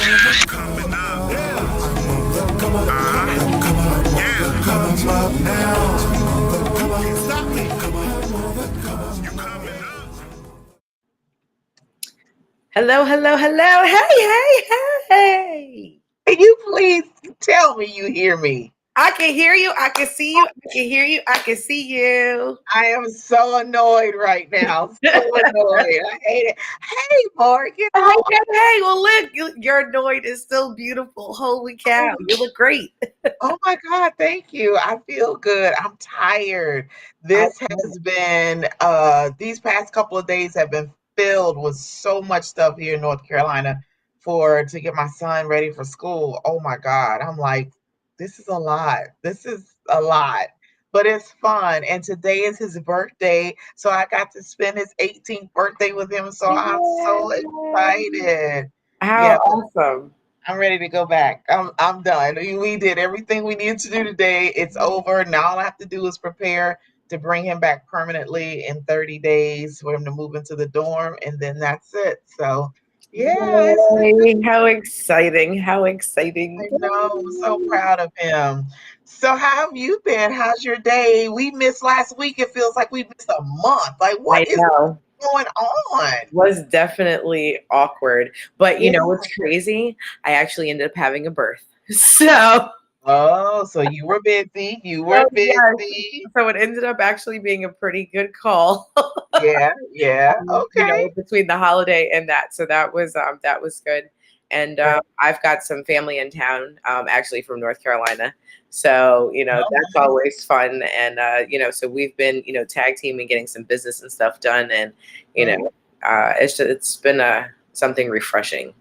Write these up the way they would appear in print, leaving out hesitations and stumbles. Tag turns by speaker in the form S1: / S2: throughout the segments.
S1: Coming up. Yeah. Come up now. Can't stop me. You coming up.
S2: Hello, hello, hello. Hey.
S3: Can you please tell me you hear me?
S2: I can hear you. I can see you. I can hear you. I can see you.
S3: I am so annoyed right now. So annoyed. I hate it. Hey, Morgan.
S2: Hey, well, look, your annoyed is still beautiful. Holy cow. You look great.
S3: Oh my God, thank you. I feel good. I'm tired.
S2: I
S3: This has been these past couple of days have been filled with so much stuff here in North Carolina to get my son ready for school. Oh my God. I'm like, this is a lot. This is a lot. But it's fun. And today is his birthday. So I got to spend his 18th birthday with him. So I'm so excited.
S2: How
S3: Yeah,
S2: awesome.
S3: I'm ready to go back. I'm done. We did everything we needed to do today. It's over. Now all I have to do is prepare to bring him back permanently in 30 days for him to move into the dorm, and then that's it. So yeah,
S2: Yay, how exciting. How exciting.
S3: I know. I'm so proud of him. So how have you been? How's your day? We missed last week. It feels like we missed a month. Like
S2: I
S3: what is
S2: know.
S3: going on?
S2: Was definitely awkward. But you
S3: Yeah.
S2: know what's crazy? I actually ended up having a birth. So
S3: Oh, so you were busy. You were
S2: Oh, yes.
S3: busy.
S2: So it ended up actually being a pretty good call,
S3: Yeah, yeah. Okay.
S2: between the holiday and that. So that was good. And
S3: Right.
S2: I've got some family in town, actually from North Carolina. So,
S3: Oh,
S2: that's
S3: nice.
S2: always fun. And so we've been, tag teaming, getting some business and stuff done. And,
S3: Mhm.
S2: it's been something refreshing,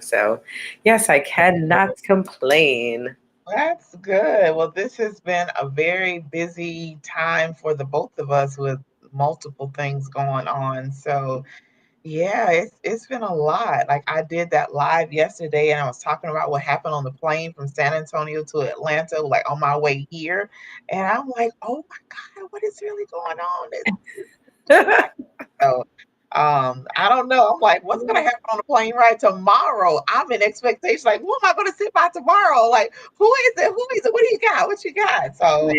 S2: So yes, I cannot complain.
S3: That's good. Well, this has been a very busy time for the both of us with multiple things going on. So, yeah, it's been a lot. Like I did that live yesterday and I was talking about what happened on the plane from San Antonio to Atlanta, like on my way here. And I'm like, oh my God, what is really going on? So, I don't know. I'm like, what's gonna happen on the plane ride tomorrow? I'm in expectation. Like, who am I gonna sit by tomorrow? Like, who is it? Who is it? What do you got? What you got? So,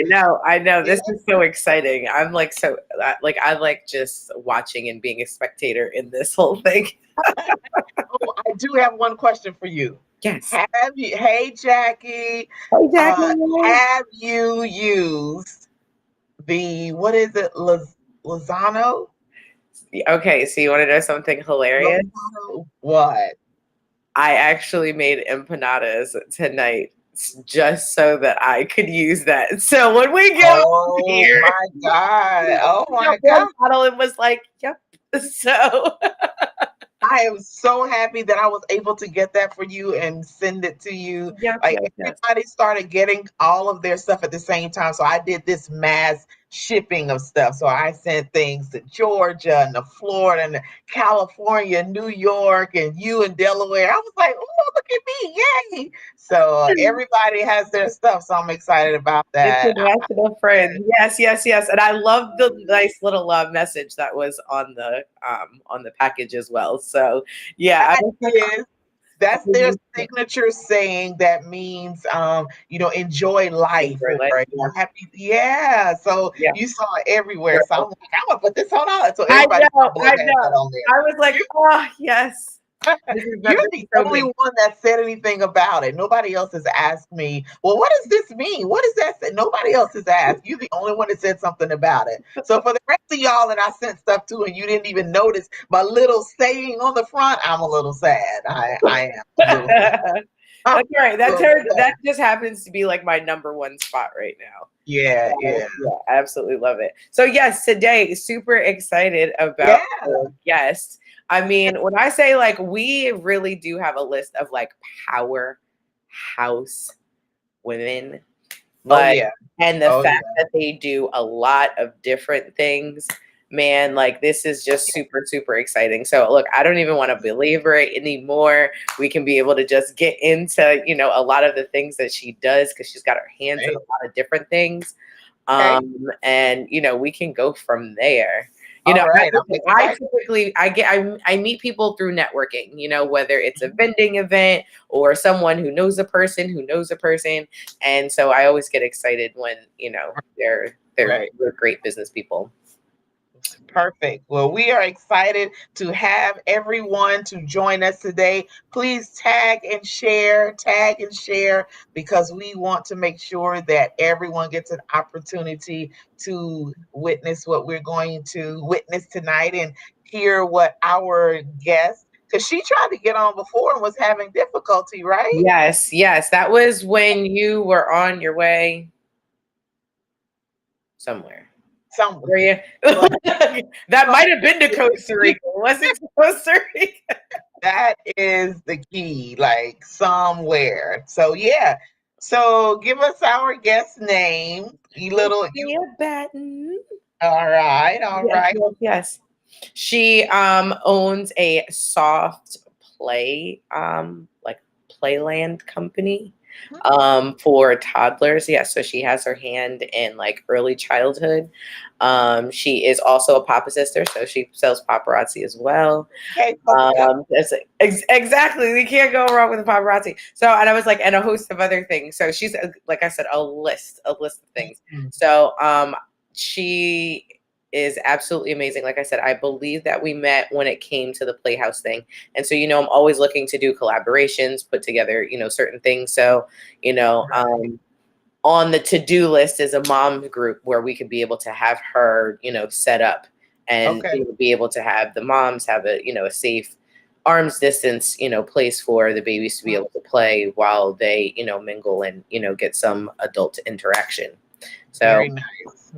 S2: I know.
S3: yeah.
S2: This is so exciting. I'm like I like just watching and being a spectator in this whole thing.
S3: Oh, I do have one question for you.
S2: Yes.
S3: Hey Jackie,
S2: Hey,
S3: uh,
S2: Jacqueline.
S3: have you used the what is it, Lozano?
S2: Okay, so you want to know something hilarious?
S3: Lozano? What?
S2: I actually made empanadas tonight just so that I could use that. So when we get off
S3: Oh
S2: here,
S3: my God. Oh my
S2: one
S3: God.
S2: bottle and was like, "Yep." So
S3: I am so happy that I was able to get that for you and send it to you.
S2: yep,
S3: Like
S2: yep, yes.
S3: everybody started getting all of their stuff at the same time. So I did this mass shipping of stuff. So I sent things to Georgia and to Florida and to California, New York, and you in Delaware. I was like, oh, look at me. Yay. So everybody has their stuff. So I'm excited about that.
S2: International friends. Yes, yes, yes. And I love the nice little message that was on the package as well. So yeah, I
S3: That
S2: was like,
S3: is that's their
S2: "Oh,
S3: signature saying that means enjoy life
S2: enjoy
S3: or
S2: life." Yeah.
S3: happy, yeah. So
S2: Yeah.
S3: you saw it everywhere. So I'm
S2: Perfect.
S3: like, I'm gonna put this on all. So
S2: I
S3: everybody
S2: know,
S3: probably
S2: I
S3: has that
S2: know.
S3: on
S2: I was like,
S3: there.
S2: oh yes.
S3: You're
S2: This is
S3: the
S2: so
S3: only
S2: me.
S3: one that said anything about it. Nobody else has asked me, well, what does this mean? What does that say? Nobody else has asked. You're the only one that said something about it. So for the rest of y'all that I sent stuff to and you didn't even notice my little saying on the front, I'm a little sad. I am a little sad. I'm
S2: That's right.
S3: a little sad.
S2: That just happens to be like my number one spot right now.
S3: Yeah,
S2: So,
S3: yeah.
S2: yeah, I absolutely love it. So yes, today super excited about
S3: Yeah.
S2: our guest. I mean, when I say like we really do have a list of like powerhouse women,
S3: Oh
S2: like,
S3: yeah.
S2: and the
S3: Oh
S2: fact
S3: yeah.
S2: that they do a lot of different things, man, like this is just super, super exciting. So look, I don't even want to belabor it anymore. We can be able to just get into, a lot of the things that she does because she's got her hands in a
S3: Right.
S2: lot of different things.
S3: Okay.
S2: And we can go from there. You know,
S3: All right, I'm
S2: I
S3: excited.
S2: typically I meet people through networking, you know, whether it's a vending event or someone who knows a person who knows a person. And so I always get excited when, you know,
S3: Right.
S2: they're great business people.
S3: Perfect. Well, we are excited to have everyone to join us today. Please tag and share, because we want to make sure that everyone gets an opportunity to witness what we're going to witness tonight and hear what our guest, because she tried to get on before and was having difficulty, right?
S2: Yes, yes. That was when you were on your way somewhere.
S3: Somewhere.
S2: Were you? That might have been to Costa Rica. Was it to Costa Rica?
S3: That is the key, like somewhere. So yeah. So give us our guest name. You little you
S2: Sophia Batten.
S3: all right, all
S2: Yes,
S3: right.
S2: yes, yes. She owns a soft play like playland company for toddlers. Yeah, so she has her hand in like early childhood. She is also a papa sister, so she sells paparazzi as well.
S3: Okay, so
S2: Exactly. We can't go wrong with the paparazzi. So, and I was like, and a host of other things. So she's like I said, a list of things. So, she is absolutely amazing. Like I said, I believe that we met when it came to the Playhouse thing. And so, you know, I'm always looking to do collaborations, put together, you know, certain things. So, you know, on the to-do list is a mom group where we could be able to have her, you know, set up and
S3: okay.
S2: you know, be able to have the moms have a, you know, a safe arm's distance, you know, place for the babies to be able to play while they, you know, mingle and, you know, get some adult interaction. So
S3: Very nice.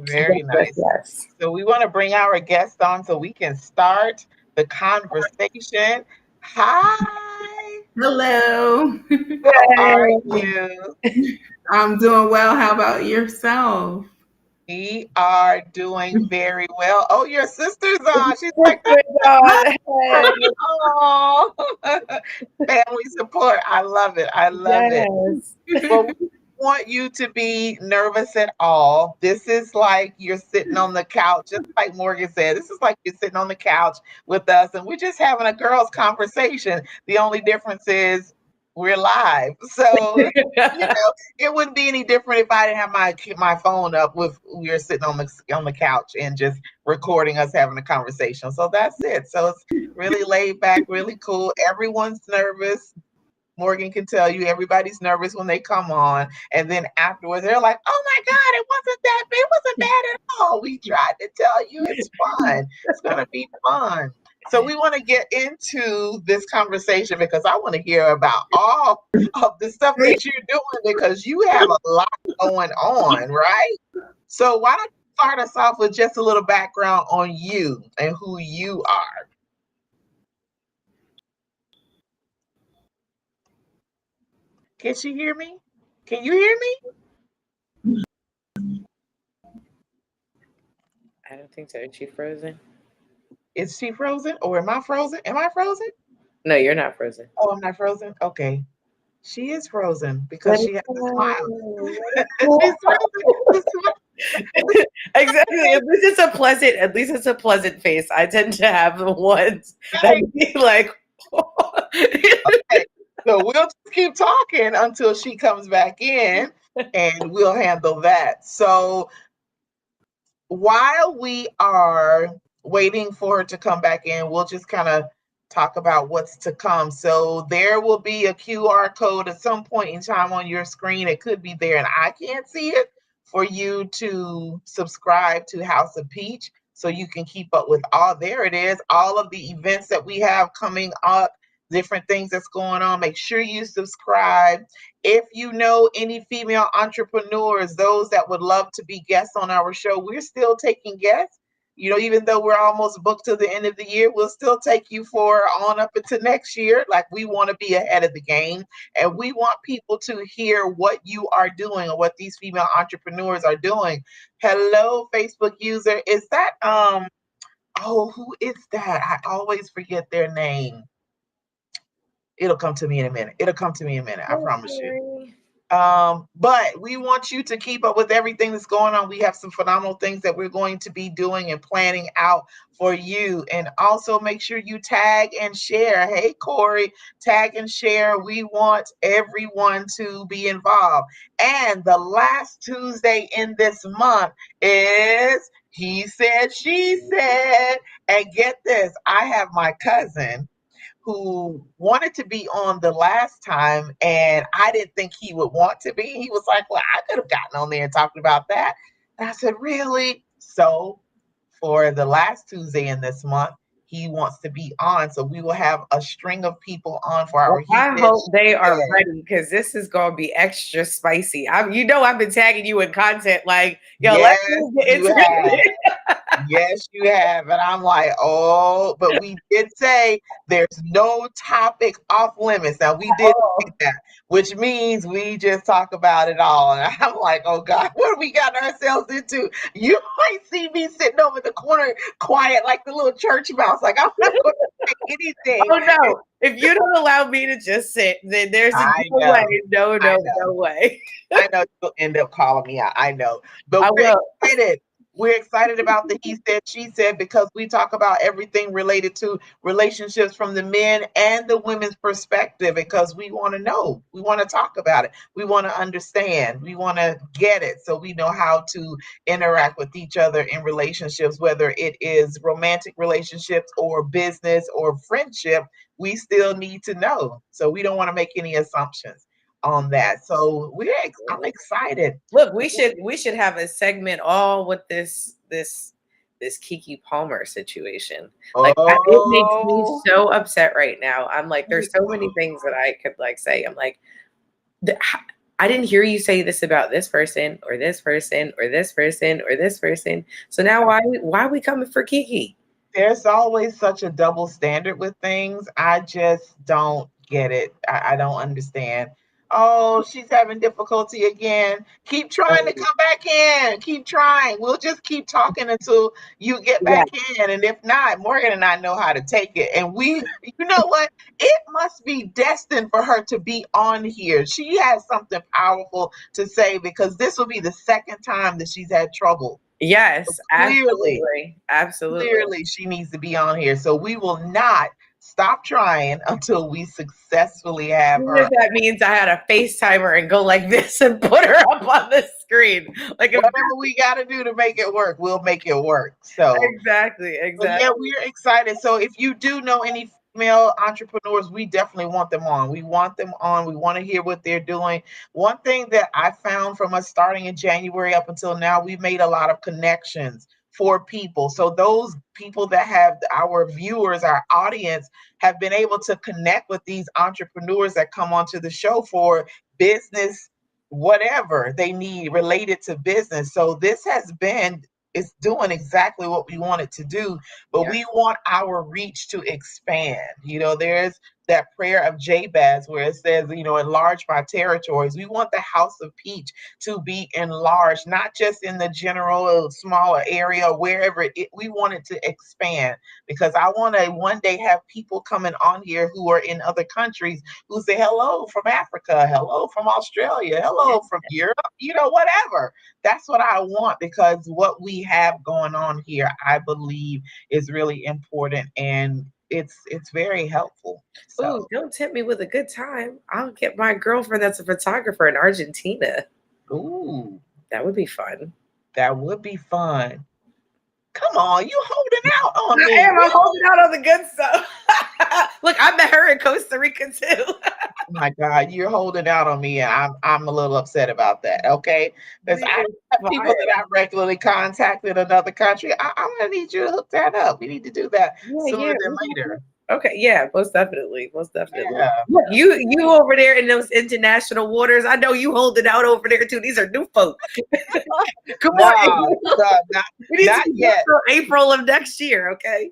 S3: Very
S2: yes,
S3: nice.
S2: yes.
S3: So we want to bring our guest on so we can start the conversation. Hi,
S4: Hello.
S3: how are
S2: Yay.
S3: you?
S4: I'm doing well. How about yourself?
S3: We are doing very well. Oh, your sister's on. She's like,
S2: Good God. Hey.
S3: oh, family support. I love it. I love it.
S2: Yes.
S3: Well, we don't want you to be nervous at all. This is like you're sitting on the couch, just like Morgan said. This is like you're sitting on the couch with us, and we're just having a girls' conversation. The only difference is we're live. So, it wouldn't be any different if I didn't have my phone up with we were sitting on the couch and just recording us having a conversation. So that's it. So it's really laid back, really cool. Everyone's nervous. Morgan can tell you everybody's nervous when they come on. And then afterwards, they're like, oh my God, it wasn't bad at all. We tried to tell you it's fun. It's going to be fun. So we want to get into this conversation because I want to hear about all of the stuff that you're doing because you have a lot going on, right? So why don't you start us off with just a little background on you and who you are? Can she hear me? Can you hear me?
S2: I don't think so. Is she frozen?
S3: Is she frozen or am I frozen? Am I frozen?
S2: No, you're not frozen.
S3: Oh, I'm not frozen? Okay. She is frozen
S2: Let
S3: because
S2: it
S3: she has a smile.
S2: go.
S3: She's frozen.
S2: Exactly. At least it's a pleasant face. I tend to have the ones that
S3: Okay.
S2: be like
S3: Okay. So we'll just keep talking until she comes back in and we'll handle that. So while we are waiting for her to come back in, we'll just kind of talk about what's to come. So there will be a QR code at some point in time on your screen. It could be there and I can't see it for you to subscribe to House of Peach so you can keep up with there it is, all of the events that we have coming up, different things that's going on. Make sure you subscribe. If you know any female entrepreneurs, those that would love to be guests on our show, we're still taking guests. Even though we're almost booked to the end of the year, we'll still take you for on up into next year. Like we want to be ahead of the game and we want people to hear what you are doing or what these female entrepreneurs are doing. Hello, Facebook user. Is that oh, who is that? I always forget their name. It'll come to me in a minute. It'll come to me in a minute. I
S2: oh,
S3: promise you.
S2: sorry.
S3: But we want you to keep up with everything that's going on. We have some phenomenal things that we're going to be doing and planning out for you. And also make sure you tag and share. Hey, Corey, tag and share. We want everyone to be involved. And the last Tuesday in this month is He Said, She Said. And get this, I have my cousin who wanted to be on the last time, and I didn't think he would want to be. He was like, "Well, I could have gotten on there and talked about that." And I said, "Really?" So for the last Tuesday in this month, he wants to be on. So we will have a string of people on for our
S2: Well,
S3: He
S2: I
S3: Said,
S2: hope they
S3: She
S2: are
S3: Said.
S2: ready because this is gonna be extra spicy. I've been tagging you in content like, yo, let's
S3: Yes,
S2: get
S3: you
S2: into
S3: have.
S2: it.
S3: Yes, you have. And I'm like, oh, but we did say there's no topic off limits. Now, we did say
S2: Oh,
S3: that, which means we just talk about it all. And I'm like, oh God, what have we got ourselves into? You might see me sitting over the corner quiet like the little church mouse. Like, I'm not going to say anything.
S2: oh no! If you don't allow me to just sit, then there's no
S3: I
S2: way.
S3: know.
S2: No,
S3: I
S2: no,
S3: know.
S2: no way.
S3: I know you'll end up calling me out. I know. But
S2: I
S3: we're
S2: will.
S3: excited. We're excited about the He Said, She Said because we talk about everything related to relationships from the men and the women's perspective because we want to know. We want to talk about it. We want to understand. We want to get it so we know how to interact with each other in relationships, whether it is romantic relationships or business or friendship. We still need to know. So we don't want to make any assumptions on that. So I'm excited.
S2: Look, we should have a segment all with this Kiki Palmer situation. It makes me
S3: Oh,
S2: so upset right now. I'm like, there's so many things that I could like say. I'm like, I didn't hear you say this about this person or this person or this person or this person. So now why are we coming for Kiki?
S3: there's always such a double standard with things. I just don't get it. I don't understand. Oh, she's having difficulty again. Keep trying to come back in. Keep trying. We'll just keep talking until you get
S2: Yeah.
S3: back in. And if not, Morgan and I know how to take it. And you know what? It must be destined for her to be on here. She has something powerful to say because this will be the second time that she's had trouble.
S2: Yes,
S3: Clearly,
S2: absolutely. Absolutely.
S3: clearly she needs to be on here. So we will not stop trying until we successfully have
S2: Even
S3: her.
S2: if that means I had to FaceTime her and go like this and put her up on the screen. Like if
S3: Whatever we got to do to make it work, we'll make it work. So
S2: exactly,
S3: but yeah,
S2: exactly.
S3: we're excited. So if you do know any female entrepreneurs, we definitely want them on. We want them on. We want to hear what they're doing. One thing that I found from us starting in January up until now, we've made a lot of connections for people. So those people that have our viewers, our audience, have been able to connect with these entrepreneurs that come onto the show for business, whatever they need related to business. So this has been it's doing exactly what we want it to do, but
S2: Yeah.
S3: we want our reach to expand. There's that prayer of Jabez where it says, enlarge my territories. We want the house of Peach to be enlarged, not just in the general smaller area, wherever we want it to expand because I want to one day have people coming on here who are in other countries who say hello from Africa, hello from Australia, hello from Europe, whatever. That's what I want because what we have going on here, I believe, is really important and it's very helpful.
S2: Ooh,
S3: So,
S2: don't tempt me with a good time. I'll get my girlfriend that's a photographer in Argentina.
S3: ooh,
S2: That would be fun.
S3: that would be fun. Come on, you holding out on
S2: I
S3: me.
S2: am. I'm holding out on the good stuff. Look, I met her in Costa Rica too.
S3: Oh my God, you're holding out on me, and I'm a little upset about that. Okay, because
S2: She
S3: I
S2: is
S3: have people
S2: fire.
S3: that I regularly contact in another country. I'm gonna need you to hook that up. We need to do that
S2: Yeah,
S3: sooner
S2: yeah.
S3: than later.
S2: Okay, yeah, most definitely, most definitely.
S3: Yeah.
S2: Look, you over there in those international waters. I know you holding out over there too. These are new folks. Come on,
S3: No, no,
S2: we need to
S3: not
S2: be done
S3: yet.
S2: till April of next year. Okay.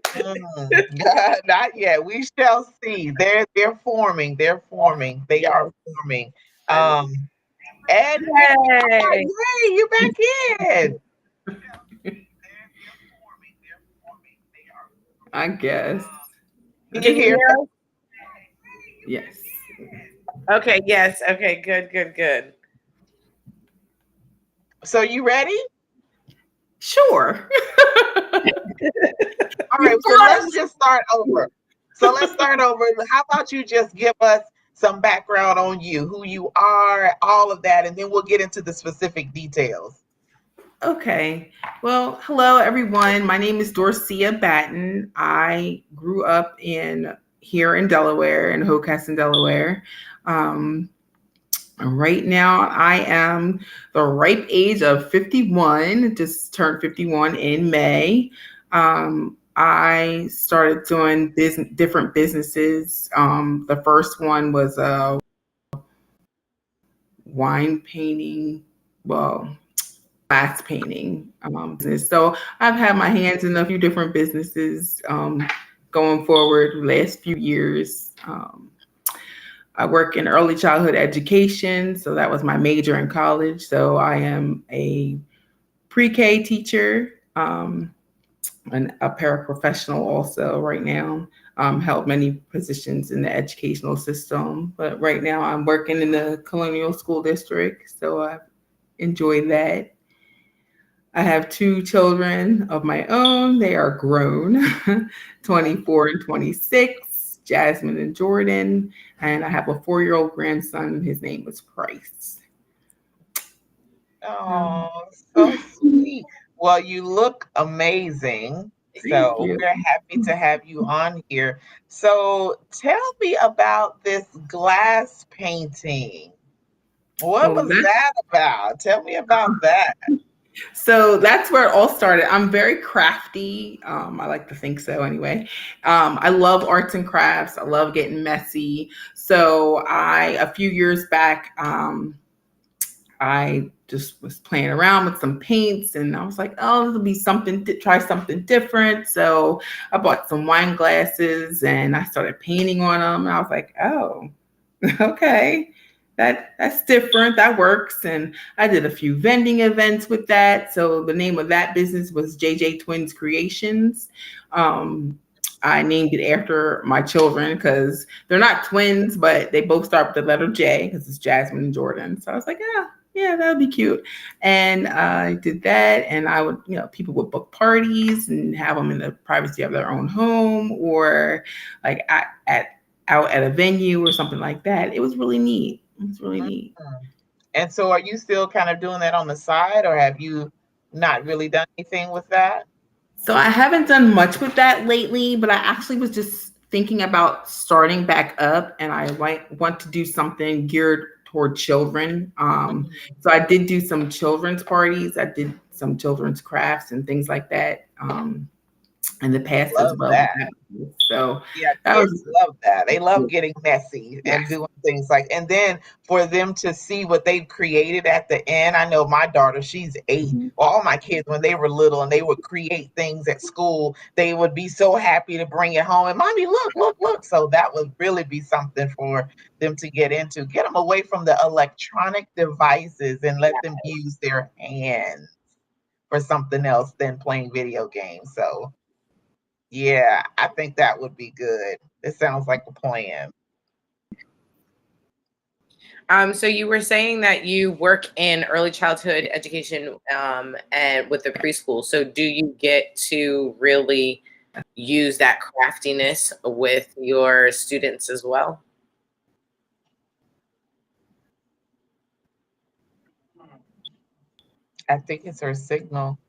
S3: Not yet. We shall see. They're forming. They're forming. They
S2: Yes,
S3: are forming.
S2: I know.
S3: Um, and
S2: Yay!
S3: yay, you're back in.
S4: I guess.
S3: Can you
S2: Can you
S3: hear?
S2: hear us?
S4: Yes.
S2: Okay. Yes. Okay. Good. Good. Good.
S3: So you ready?
S4: Sure.
S3: All right, so let's just start over. So let's start over. How about you just give us some background on you, who you are, all of that, and then we'll get into the specific details.
S4: Okay. Well, hello everyone. My name is Dorcia Batten. I grew up here in Delaware, in Hocassin, Delaware. Um, right now, I am the ripe age of 51. Just turned 51 in May. I started doing different businesses. The first one was a wine painting. Well, glass painting business. So I've had my hands in a few different businesses going forward the last few years. I work in early childhood education, so that was my major in college. So I am a pre-K teacher and a paraprofessional also right now. Held many positions in the educational system, but right now I'm working in the Colonial School District, so I enjoy that. I have two children of my own. They are grown, 24 and 26, Jasmine and Jordan. And I have a 4-year-old grandson. His name is Price.
S3: Oh, so sweet. Well, you look amazing.
S4: Thank
S3: So
S4: you.
S3: we're happy to have you on here. So tell me about this glass painting. What
S4: Well,
S3: was that about? Tell me about that.
S4: so that's where it all started. I'm very crafty. I like to think so anyway. I love arts and crafts. I love getting messy. So a few years back, I just was playing around with some paints and I was like, oh, this will be something to try something different. So I bought some wine glasses and I started painting on them. And I was like, oh, okay. That's different. That works. And I did a few vending events with that. So the name of that business was JJ Twins Creations. I named it after my children because they're not twins, but they both start with the letter J because it's Jasmine and Jordan. So I was like, yeah, that would be cute. And I did that. And I would, people would book parties and have them in the privacy of their own home or like out at a venue or something like that. It was really neat. It was really neat.
S3: And so are you still kind of doing that on the side or have you not really done anything with that?
S4: So I haven't done much with that lately, but I actually was just thinking about starting back up and I want to do something geared toward children. So I did do some children's parties. I did some children's crafts and things like that in the past as
S3: Love
S4: well.
S3: that.
S4: So
S3: Yeah,
S4: that
S3: kids
S4: was
S3: love that. They love getting messy and
S4: yes.
S3: doing things and then for them to see what they've created at the end. I know my daughter, she's 8.
S4: Mhm.
S3: All my kids, when they were little and they would create things at school, they would be so happy to bring it home. And mommy, look, look, look. So that would really be something for them to get into. Get them away from the electronic devices and let them use their hands for something else than playing video games. So yeah, I think that would be good. It sounds like a plan.
S2: So you were saying that you work in early childhood education and with the preschool. So do you get to really use that craftiness with your students as well?
S3: I think it's her signal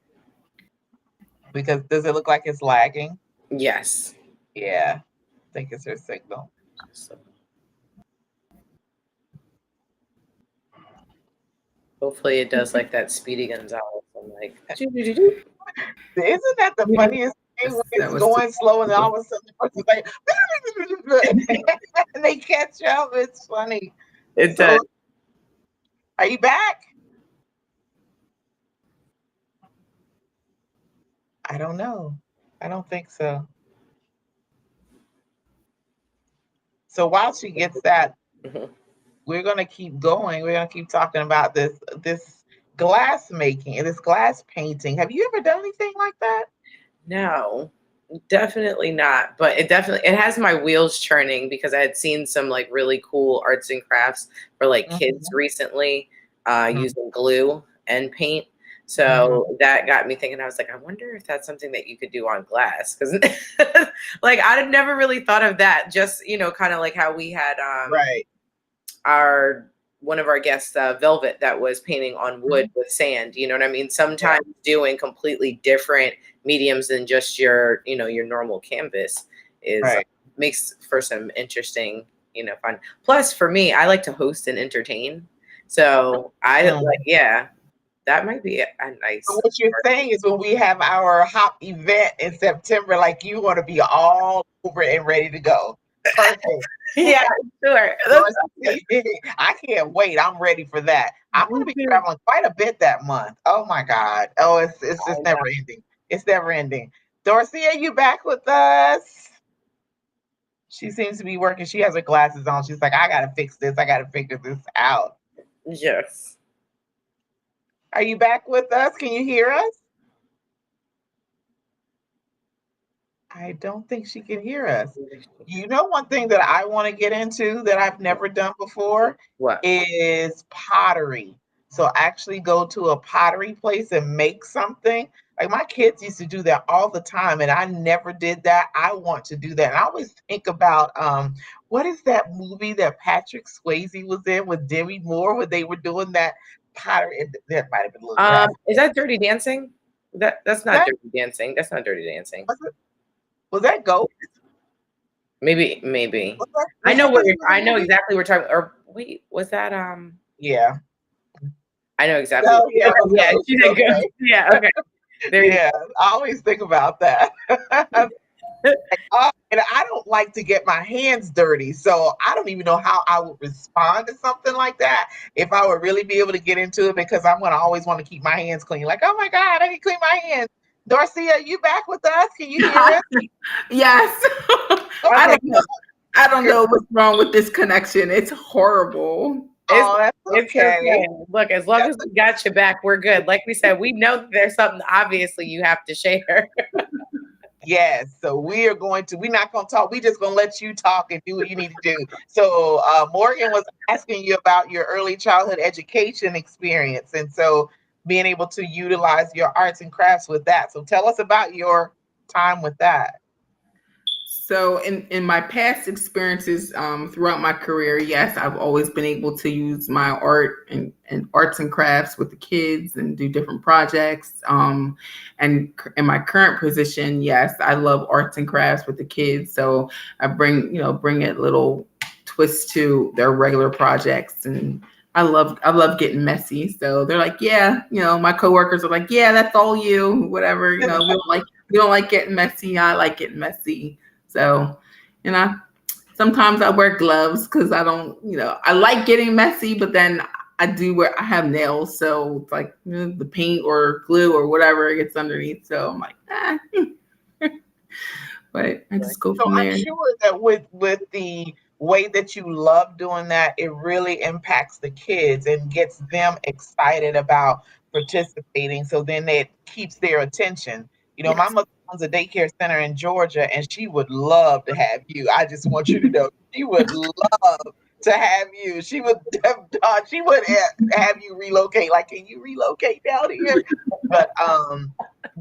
S3: because does it look like it's lagging?
S2: Yes.
S3: Yeah, I think it's her signal.
S2: So hopefully it does like that Speedy Gonzalez. I'm like, doo-doo-doo-doo.
S3: Isn't that the
S4: Yeah,
S3: funniest thing when
S4: that
S3: it's
S4: was
S3: going slow and all of a sudden the person's like, and they catch up? It's funny.
S2: It
S3: So,
S2: does.
S3: are you back? I don't know. I don't think so. So while she gets that,
S2: Mhm.
S3: we're gonna keep going. We're gonna keep talking about this glass making and this glass painting. Have you ever done anything like that?
S2: No, definitely not. But it has my wheels churning because I had seen some like really cool arts and crafts for like kids
S3: Mhm,
S2: recently
S3: mhm.
S2: using glue. and paint. So that got me thinking. I was like, I wonder if that's something that you could do on glass, because like I had never really thought of that. Just kind of like how we had
S3: Right.
S2: our one of our guests, Velvet, that was painting on wood with sand. You know what I mean? Sometimes doing completely different mediums than just your your normal canvas is
S3: Right.
S2: makes for some interesting fun. Plus, for me, I like to host and entertain, so I like that might be a
S3: So
S2: nice.
S3: what you're saying is when we have our H.O.P event in September, like you want to be all over and ready to go. Perfect.
S2: Yeah, sure.
S3: I can't wait. I'm ready for that. I'm going to
S2: Me
S3: be
S2: too.
S3: traveling quite a bit that month. Oh my God. Oh, it's
S2: I
S3: just
S2: know.
S3: never ending. It's never ending. Dorcia, you back with us? She seems to be working. She has her glasses on. She's like, I got to fix this. I got to figure this out.
S2: Yes.
S3: Are you back with us? Can you hear us? I don't think she can hear us. You know, one thing that I want to get into that I've never done before
S2: What?
S3: is pottery. So actually go to a pottery place and make something. Like my kids used to do that all the time, and I never did that. I want to do that. And I always think about what is that movie that Patrick Swayze was in with Demi Moore when they were doing that pottery? That might have been a little graphic.
S2: Is that Dirty Dancing? That's not
S3: That
S2: Dirty Dancing. That's not Dirty Dancing.
S3: was that Ghost?
S2: Maybe. I
S3: Was
S2: know
S3: that
S2: what
S3: the
S2: you're.
S3: name of the
S2: I know
S3: movie?
S2: exactly what we're talking. Or wait, was that
S3: Yeah.
S2: I know exactly.
S3: Oh yeah, it was
S2: Yeah,
S3: Ghost.
S2: she said good.
S3: Okay.
S2: Yeah. Okay. There you
S3: Yeah, I always think about that.
S2: go.
S3: And I don't like to get my hands dirty, so I don't even know how I would respond to something like that if I would really be able to get into it because I'm gonna always want to keep my hands clean. Like, oh my God, I need to clean my hands. Dorcia, you back with us? Can you hear us?
S4: Yes. I
S3: Okay,
S4: don't know. I don't
S3: good.
S4: know what's wrong with this connection. It's horrible.
S2: It's
S3: Oh, that's
S2: it's
S3: okay.
S2: okay. Look, as long
S3: That's
S2: as we got your back, we're good. Like we said, we know that there's something obviously you have to share.
S3: Yes, so we're not gonna talk. We just gonna let you talk and do what you need to do. So Morgan was asking you about your early childhood education experience, and so being able to utilize your arts and crafts with that. So tell us about your time with that.
S4: So in my past experiences throughout my career, yes, I've always been able to use my art and arts and crafts with the kids and do different projects. And in my current position, yes, I love arts and crafts with the kids. So I bring a little twist to their regular projects, and I love getting messy. So they're like, yeah, my coworkers are like, yeah, that's all you, whatever. We don't like getting messy. I like getting messy. So, sometimes I wear gloves because I don't, I like getting messy, but then I have nails. So it's like the paint or glue or whatever gets underneath. So I'm like, but I just go
S3: So
S4: from
S3: I'm
S4: there.
S3: sure that with the way that you love doing that, it really impacts the kids and gets them excited about participating. So then it keeps their attention. You know, my
S4: Yes.
S3: mother owns a daycare center in Georgia, and she would love to have you. I just want you to know she would love to have you. She would have you relocate. Like, can you relocate down here? But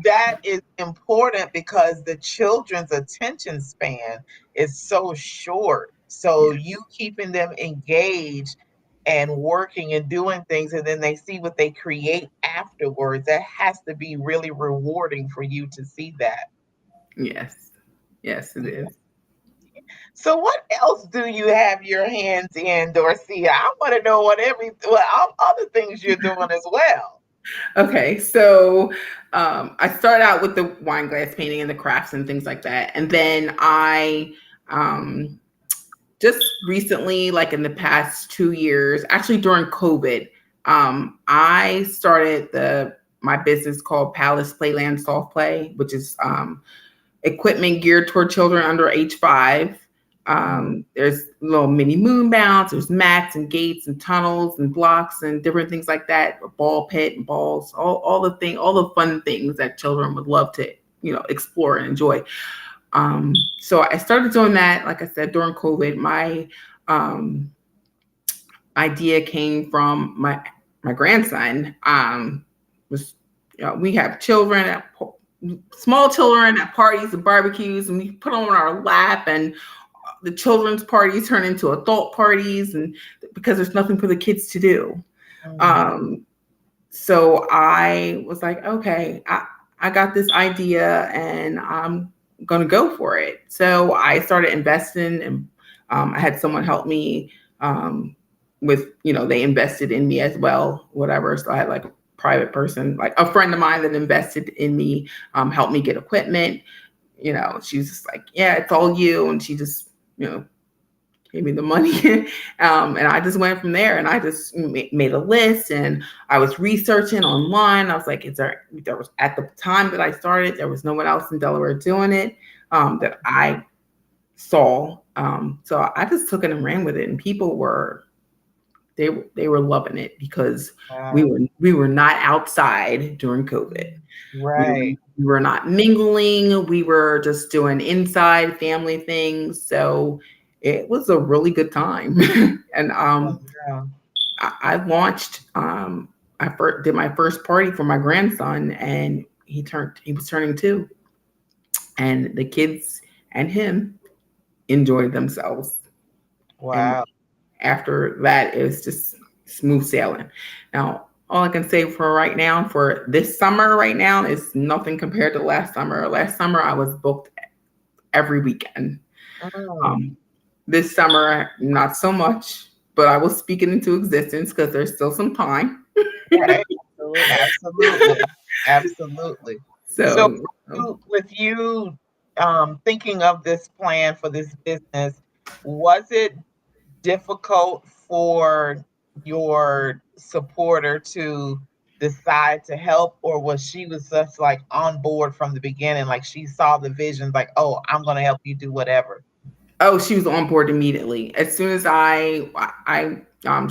S3: that is important because the children's attention span is so short. So
S4: Yeah.
S3: you keeping them engaged and working and doing things, and then they see what they create afterwards. That has to be really rewarding for you to see that.
S4: Yes. Yes, it is.
S3: So what else do you have your hands in, Dorcia? I want to know all other things you're doing as well.
S4: Okay, so I started out with the wine glass painting and the crafts and things like that, and then I um, just recently, like in the past 2 years, actually during COVID, I started my business called Palace Playland Soft Play, which is equipment geared toward children under age 5. There's little mini moon bounce, there's mats and gates and tunnels and blocks and different things like that, a ball pit and balls, all the fun things that children would love to, explore and enjoy. So I started doing that, like I said, during COVID. My idea came from my grandson, was, we have children small children at parties and barbecues, and we put them on our lap, and the children's parties turn into adult parties, and because there's nothing for the kids to do. So I was like, okay, I got this idea and I'm going to go for it. So I started investing, and I had someone help me with, they invested in me as well, whatever. So I had like a private person, like a friend of mine that invested in me, helped me get equipment. She was just like, yeah, it's all you. And she just, gave me the money. And I just went from there, and I just made a list, and I was researching online. I was like, there was, at the time that I started, there was no one else in Delaware doing it that I saw. So I just took it and ran with it, and people were, they were loving it because we were not outside during COVID.
S3: Right.
S4: We were not mingling. We were just doing inside family things. So it was a really good time. And I launched, I did my first party for my grandson, and he was turning 2. And the kids and him enjoyed themselves.
S3: Wow.
S4: And after that, it was just smooth sailing. Now, all I can say for right now, for this summer right now, is nothing compared to last summer. Last summer, I was booked every weekend. This summer, not so much, but I will speak it into existence because there's still some time.
S3: Right. Absolutely. So with you thinking of this plan for this business, was it difficult for your supporter to decide to help, or was she just like on board from the beginning, like she saw the vision, like, oh, I'm going to help you do whatever?
S4: Oh, she was on board immediately. As soon as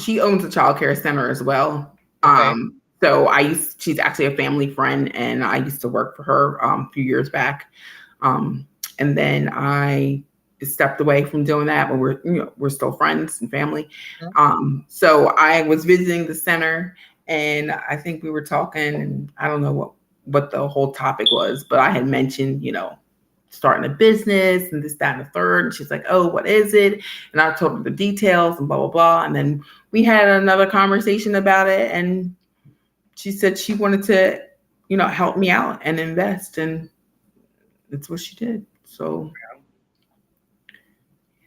S4: she owns a child care center as well.
S3: Okay.
S4: So she's actually a family friend, and I used to work for her a few years back. And then I stepped away from doing that, but we're still friends and family. So I was visiting the center, and I think we were talking, and I don't know what the whole topic was, but I had mentioned, starting a business and this, that, and the third. And she's like, oh, what is it? And I told her the details and blah, blah, blah. And then we had another conversation about it. And she said she wanted to, help me out and invest. And that's what she did. So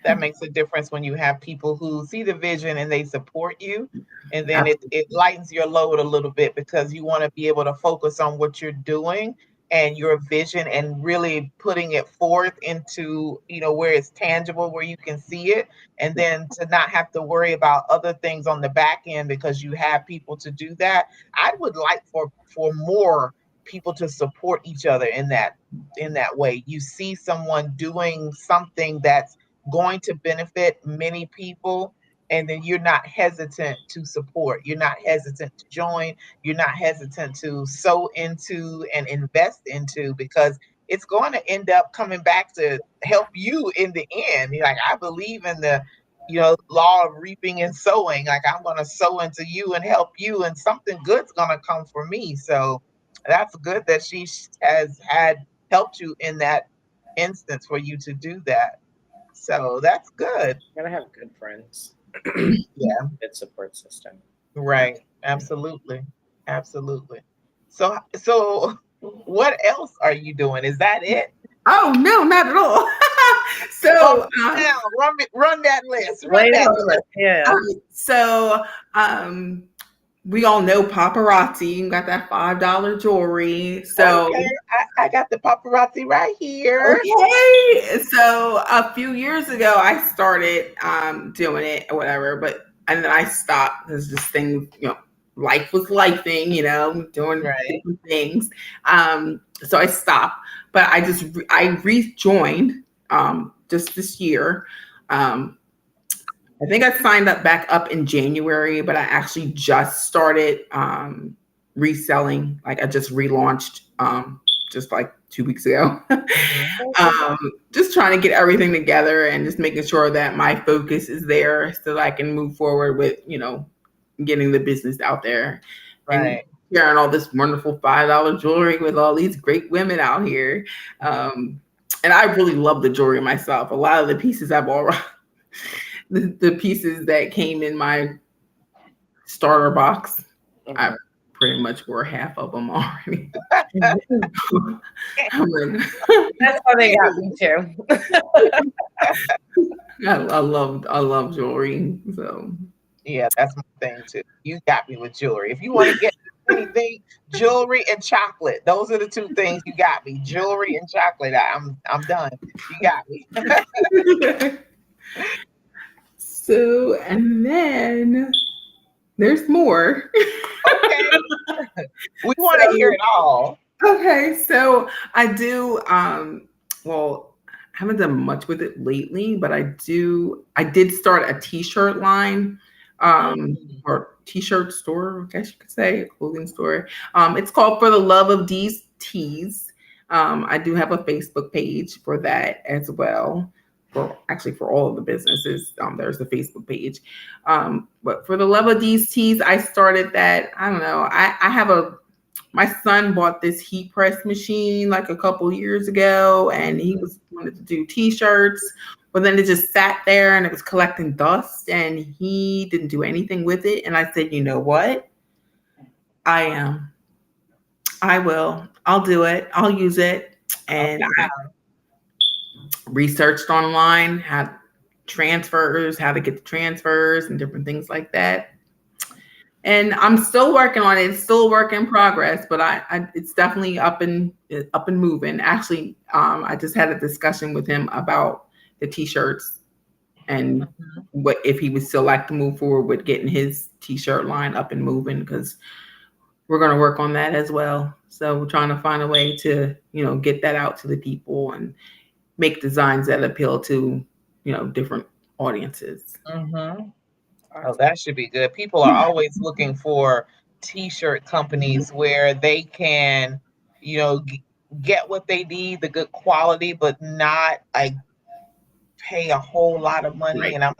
S3: that makes a difference when you have people who see the vision and they support you. And then it lightens your load a little bit, because you want to be able to focus on what you're doing and your vision, and really putting it forth into, where it's tangible, where you can see it, and then to not have to worry about other things on the back end because you have people to do that. I would like for more people to support each other in that way. You see someone doing something that's going to benefit many people, and then you're not hesitant to support. You're not hesitant to join. You're not hesitant to sow into and invest into, because it's going to end up coming back to help you in the end. Like, I believe in the, law of reaping and sowing. Like, I'm going to sow into you and help you, and something good's going to come for me. So that's good that she has helped you in that instance for you to do that. So that's good.
S2: You gotta have good friends.
S3: Yeah.
S2: Good support system.
S3: Right. Absolutely. So what else are you doing? Is that it?
S4: Oh, no, not at all. So
S3: run that list.
S2: Yeah.
S4: So we all know paparazzi. You got that $5 jewelry. So
S3: okay. I got the paparazzi right here.
S4: Okay. So a few years ago, I started doing it or whatever, and then I stopped because this thing, life was lifing, doing different things. So I stopped, but I rejoined just this year. I think I signed back up in January, but I actually just started reselling. Like, I just relaunched just like 2 weeks ago. Just trying to get everything together and just making sure that my focus is there so that I can move forward with, getting the business out there and
S3: Right.
S4: sharing all this wonderful $5 jewelry with all these great women out here. And I really love the jewelry myself. A lot of the pieces I've already, the pieces that came in my starter box, I pretty much wore half of them already. I'm like,
S2: That's how they got me too.
S4: I love jewelry. So
S3: Yeah, that's my thing too. You got me with jewelry. If you want to get anything, jewelry and chocolate. Those are the two things you got me. Jewelry and chocolate. I'm done. You got me.
S4: so and then there's more.
S3: Okay. We want to hear it all.
S4: Okay, so I do well, I haven't done much with it lately, but I did start a t-shirt line, or t-shirt store, I guess you could say, a clothing store. It's called For the Love of These Tees. I do have a Facebook page for that as well. For all of the businesses, there's the Facebook page. But For the Love of These Tees, I started that. I don't know. I have my son bought this heat press machine like a couple years ago, and he wanted to do t-shirts, but then it just sat there and it was collecting dust, and he didn't do anything with it. And I said, you know what? I'll do it. I'll use it. And I researched online how to get the transfers and different things like that. And I'm still working on it. It's still a work in progress, but it's definitely up and moving. Actually, I just had a discussion with him about the t-shirts and what if he would still like to move forward with getting his t-shirt line up and moving, because we're going to work on that as well. So we're trying to find a way to, get that out to the people and make designs that appeal to, different audiences.
S3: Mm-hmm. Oh, that should be good. People are always looking for t-shirt companies where they can, get what they need, the good quality, but not like pay a whole lot of money.
S4: Right.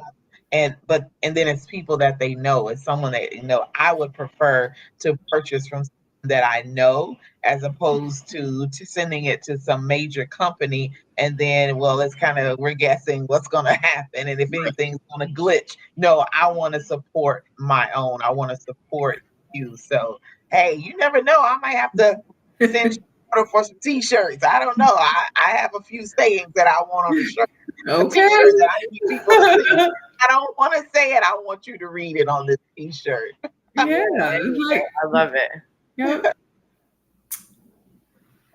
S3: And then it's people that they know. It's someone that I would prefer to purchase from someone that I know, as opposed to sending it to some major company, and then it's kind of, we're guessing what's going to happen and if anything's going to glitch. No, I want to support my own. I want to support you. So hey, you never know, I might have to send you order for some t-shirts. I don't know. I have a few sayings that I want on the shirt.
S4: Okay.
S3: T-shirt that I need people to see. I don't want to say it. I want you to read it on this t-shirt.
S4: Yeah.
S2: I love it.
S4: Yep.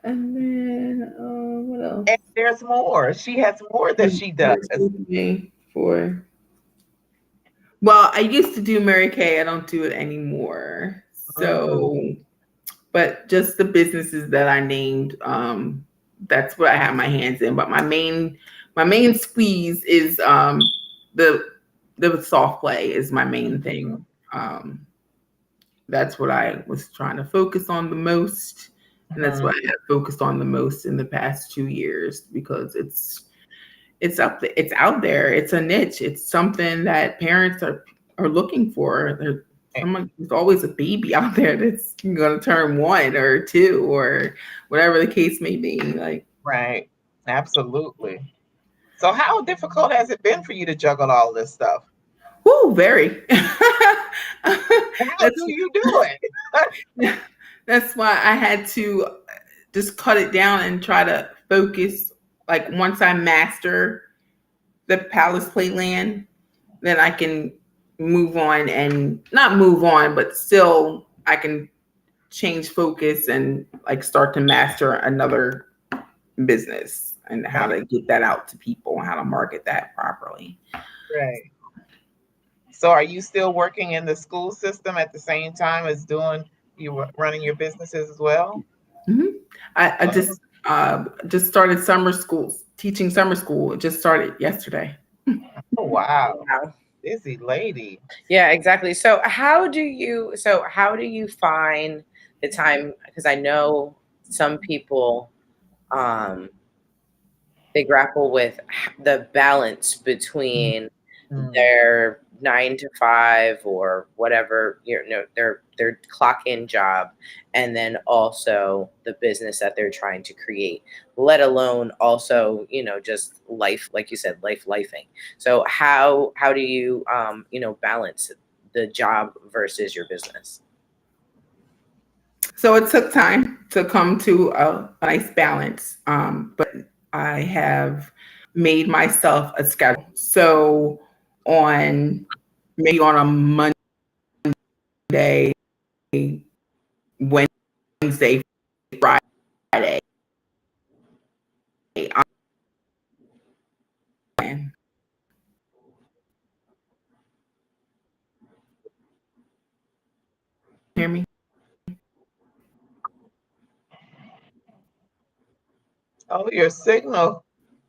S4: And then what else?
S3: And there's more. She has more that she does.
S4: Well, I used to do Mary Kay. I don't do it anymore. So, but just the businesses that I named, that's what I have my hands in. But my main squeeze is the soft play is my main thing. That's what I was trying to focus on the most. And that's what I have focused on the most in the past 2 years, because it's out there. It's a niche. It's something that parents are looking for. There's always a baby out there that's going to turn 1 or 2 or whatever the case may be.
S3: Right. Absolutely. So how difficult has it been for you to juggle all this stuff?
S4: Ooh, very.
S3: How do you do it?
S4: That's why I had to just cut it down and try to focus. Like, once I master the Palace Playland, then I can move on, and not move on, but still I can change focus and start to master another business and how to get that out to people and how to market that properly.
S3: Right. So are you still working in the school system at the same time as you running your businesses as well?
S4: Mm-hmm. I just started summer school, teaching summer school. It just started yesterday.
S3: Oh, wow. Busy lady.
S2: Yeah, exactly. So how do you find the time? Because I know some people, they grapple with the balance between their 9 to 5 or whatever, their clock in job, and then also the business that they're trying to create, let alone also, just life, like you said, lifing. So how do you balance the job versus your business?
S4: So it took time to come to a nice balance, but I have made myself a schedule. So on maybe on a Monday, Wednesday, Friday, I'm hear me?
S3: Oh, your signal.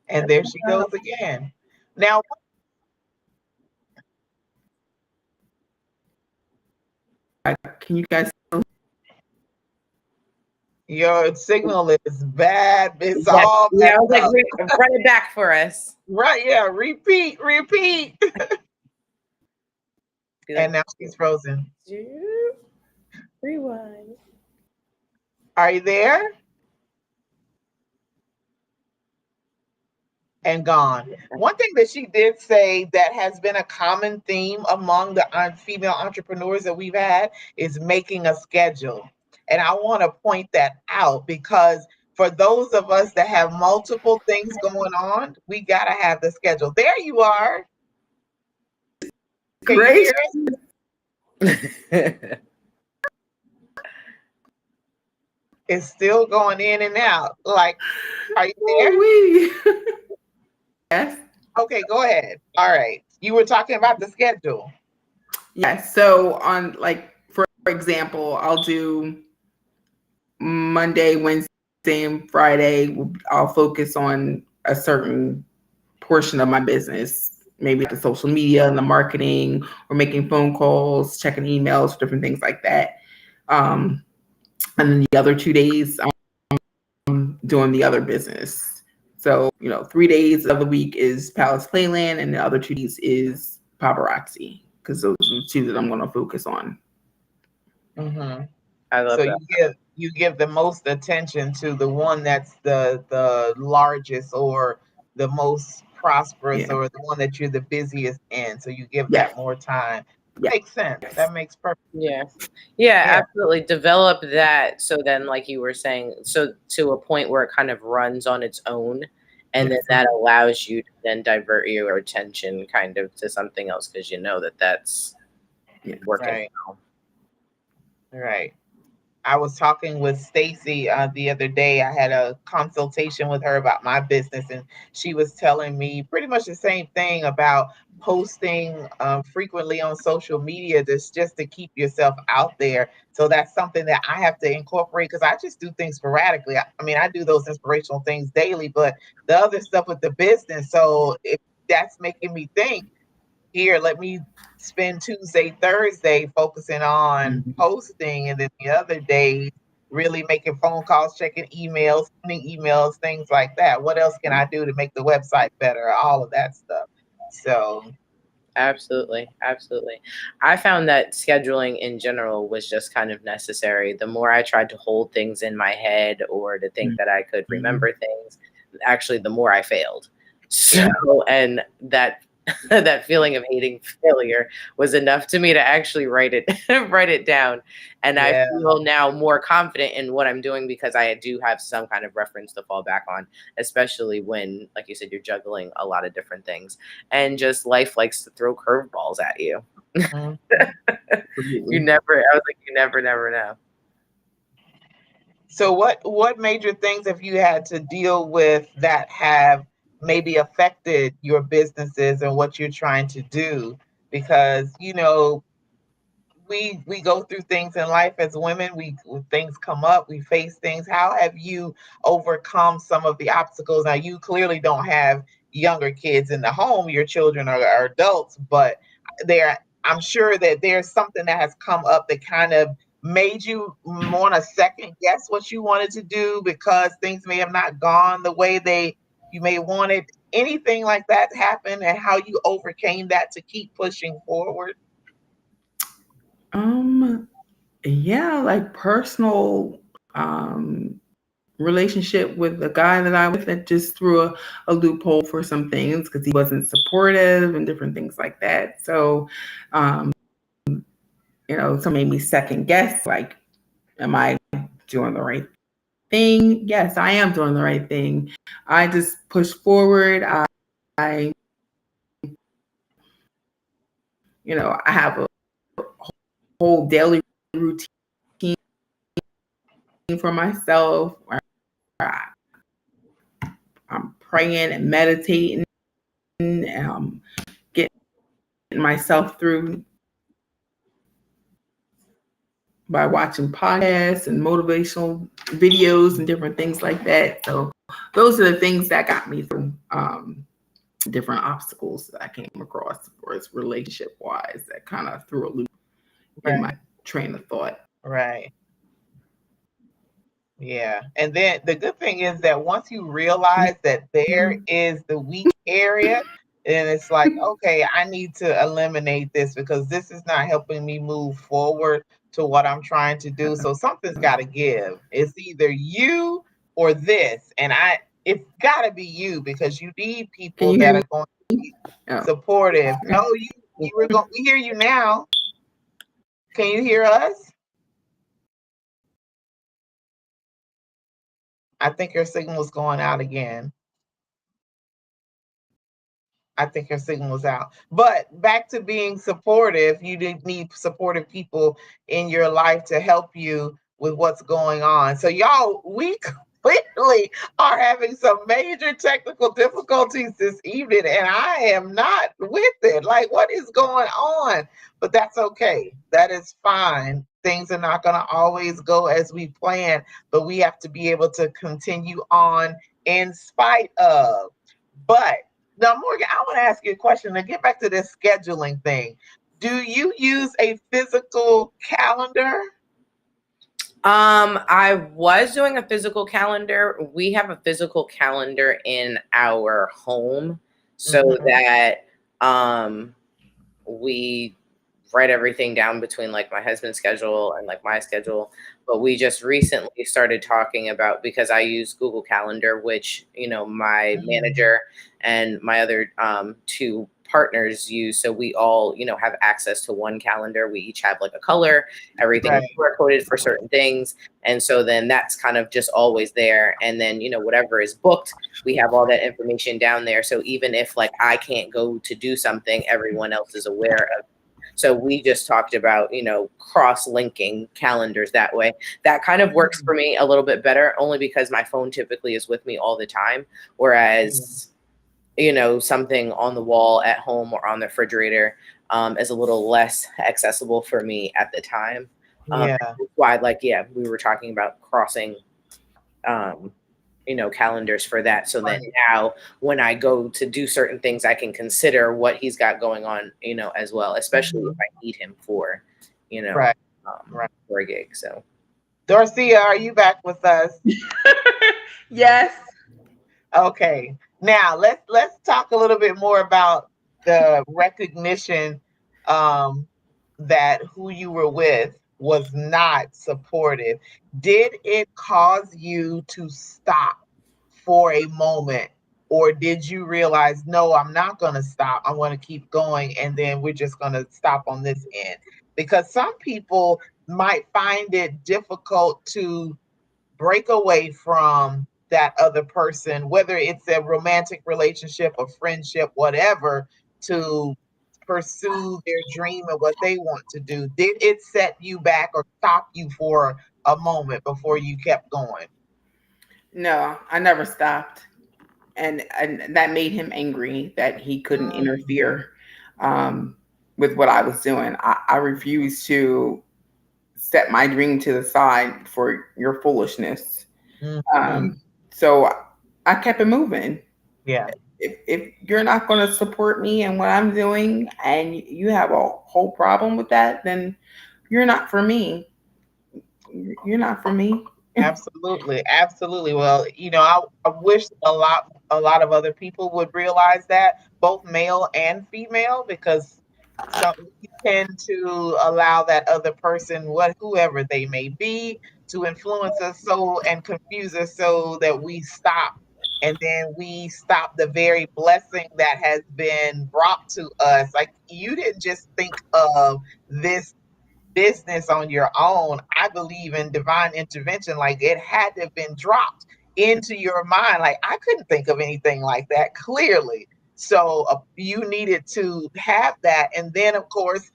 S3: And there she goes again. Now,
S4: Can you guys?
S3: your signal is bad. It's
S2: Yeah,
S3: all
S2: yeah. I was
S3: messed
S2: like,
S3: up.
S2: run it back for us.
S3: Right, yeah. Repeat.
S2: Be like,
S3: And now she's frozen.
S2: rewind.
S3: Are you there? And gone. One thing that she did say that has been a common theme among the female entrepreneurs that we've had is making a schedule. And I want to point that out because for those of us that have multiple things going on, we got to have the schedule. There you are. Can you
S4: Great.
S3: hear us? It's still going in and out. Like, are you there?
S4: Ooh-wee. Yes.
S3: Okay, go ahead. All right. You were talking about the schedule.
S4: Yes. So on, like, for example, I'll do Monday, Wednesday, and Friday. I'll focus on a certain portion of my business, maybe the social media and the marketing, or making phone calls, checking emails, different things like that. And then the other 2 days, I'm doing the other business. So, 3 days of the week is Palace Playland, and the other 2 days is paparazzi, because those are the two that I'm going to focus on.
S3: Mm-hmm.
S2: I love
S3: So
S2: that.
S3: you give the most attention to the one that's the largest or the most prosperous
S4: Yeah.
S3: or the one that you're the busiest in. So you give
S4: Yes.
S3: that more time.
S4: Yes.
S3: Makes sense. That makes perfect.
S2: Yeah.
S3: Yeah.
S2: Absolutely. Develop that. So then, like you were saying, so to a point where it kind of runs on its own. And then that allows you to then divert your attention kind of to something else because you know that that's working
S3: Right.
S2: well.
S3: Right. I was talking with Stacy the other day. I had a consultation with her about my business, and she was telling me pretty much the same thing about posting frequently on social media, just to keep yourself out there. So that's something that I have to incorporate because I just do things sporadically. I mean, I do those inspirational things daily, but the other stuff with the business. So if that's making me think, here, let me spend Tuesday, Thursday focusing on posting, and then the other days really making phone calls, checking emails, sending emails, things like that. What else can I do to make the website better? All of that stuff. So,
S2: Absolutely. Absolutely. I found that scheduling in general was just kind of necessary. The more I tried to hold things in my head or to think that I could remember things, actually, the more I failed. So, and that that feeling of hating failure was enough to me to actually write it write it down. And I
S3: yeah.
S2: feel now more confident in what I'm doing because I do have some kind of reference to fall back on, especially when, like you said, you're juggling a lot of different things and just life likes to throw curveballs at you.
S3: Mhm.
S2: You never, I was like, you never know.
S3: So what major things have you had to deal with that have maybe affected your businesses and what you're trying to do? Because we go through things in life as women. When things come up, we face things. How have you overcome some of the obstacles? Now, you clearly don't have younger kids in the home. Your children are adults, but there, I'm sure that there's something that has come up that kind of made you want to second guess what you wanted to do because things may have not gone the way you may want it. anything like that happen and how you overcame that to keep pushing forward?
S4: Yeah, like personal relationship with the guy that I was with that just threw a loophole for some things because he wasn't supportive and different things like that. So, so made me second guess, like, am I doing the right thing? Yes, I am doing the right thing. I just push forward. I I have a whole daily routine for myself where I'm praying and meditating and getting myself through by watching podcasts and motivational videos and different things like that. So those are the things that got me through different obstacles that I came across, or as relationship wise, that kind of threw a loop in my
S3: Right.
S4: train of thought.
S3: Right. Yeah. And then the good thing is that once you realize that there is the weak area, and it's like, okay, I need to eliminate this because this is not helping me move forward to what I'm trying to do. So something's got to give. It's either you or this. And it's got to be you because you need
S4: Can
S3: people
S4: you
S3: that
S4: hear
S3: are
S4: me?
S3: going to be
S4: Oh.
S3: supportive. No, you were going, we hear you now. Can you hear us? I think your signal's going out again. I think your signal was out. But back to being supportive, you did need supportive people in your life to help you with what's going on. So y'all, we clearly are having some major technical difficulties this evening, and I am not with it. Like, what is going on? But that's okay. That is fine. Things are not going to always go as we plan, but we have to be able to continue on in spite of. But now, Morgan, I want to ask you a question to get back to this scheduling thing. Do you use a physical calendar?
S2: I was doing a physical calendar. We have a physical calendar in our home so that we write everything down between like my husband's schedule and like my schedule. But we just recently started talking about, because I use Google Calendar, which, my manager and my other two partners use. So we all, have access to one calendar. We each have like a color, everything is
S3: Right.
S2: color coded for certain things. And so then that's kind of just always there. And then, whatever is booked, we have all that information down there. So even if like I can't go to do something, everyone else is aware of. So we just talked about, cross-linking calendars that way. That kind of works for me a little bit better, only because my phone typically is with me all the time. Whereas, something on the wall at home or on the refrigerator is a little less accessible for me at the time.
S3: Yeah.
S2: That's why, we were talking about crossing calendars for that. So then now when I go to do certain things, I can consider what he's got going on, as well, especially if I need him for,
S3: Right. Right.
S2: for a gig. So
S3: Dorcia, are you back with us?
S4: Yes.
S3: Okay. Now let's talk a little bit more about the recognition that who you were with was not supportive. Did it cause you to stop for a moment? Or did you realize, no, I'm not going to stop. I'm going to keep going. And then we're just going to stop on this end? Because some people might find it difficult to break away from that other person, whether it's a romantic relationship, a friendship, whatever, to pursue their dream and what they want to do. Did it set you back or stop you for a moment before you kept going?
S4: No, I never stopped. And that made him angry that he couldn't interfere um, with what I was doing. I refused to set my dream to the side for your foolishness.
S3: Mm-hmm.
S4: So I kept it moving.
S3: Yeah.
S4: If you're not going to support me and what I'm doing, and you have a whole problem with that, then you're not for me. You're not for me.
S3: Absolutely, absolutely. Well, I wish a lot of other people would realize that, both male and female, because some we tend to allow that other person, whoever they may be, to influence us so and confuse us so that we stop, and then we stop the very blessing that has been brought to us. Like, you didn't just think of this business on your own. I believe in divine intervention. Like, it had to have been dropped into your mind. Like, I couldn't think of anything like that clearly. So you needed to have that. And then, of course,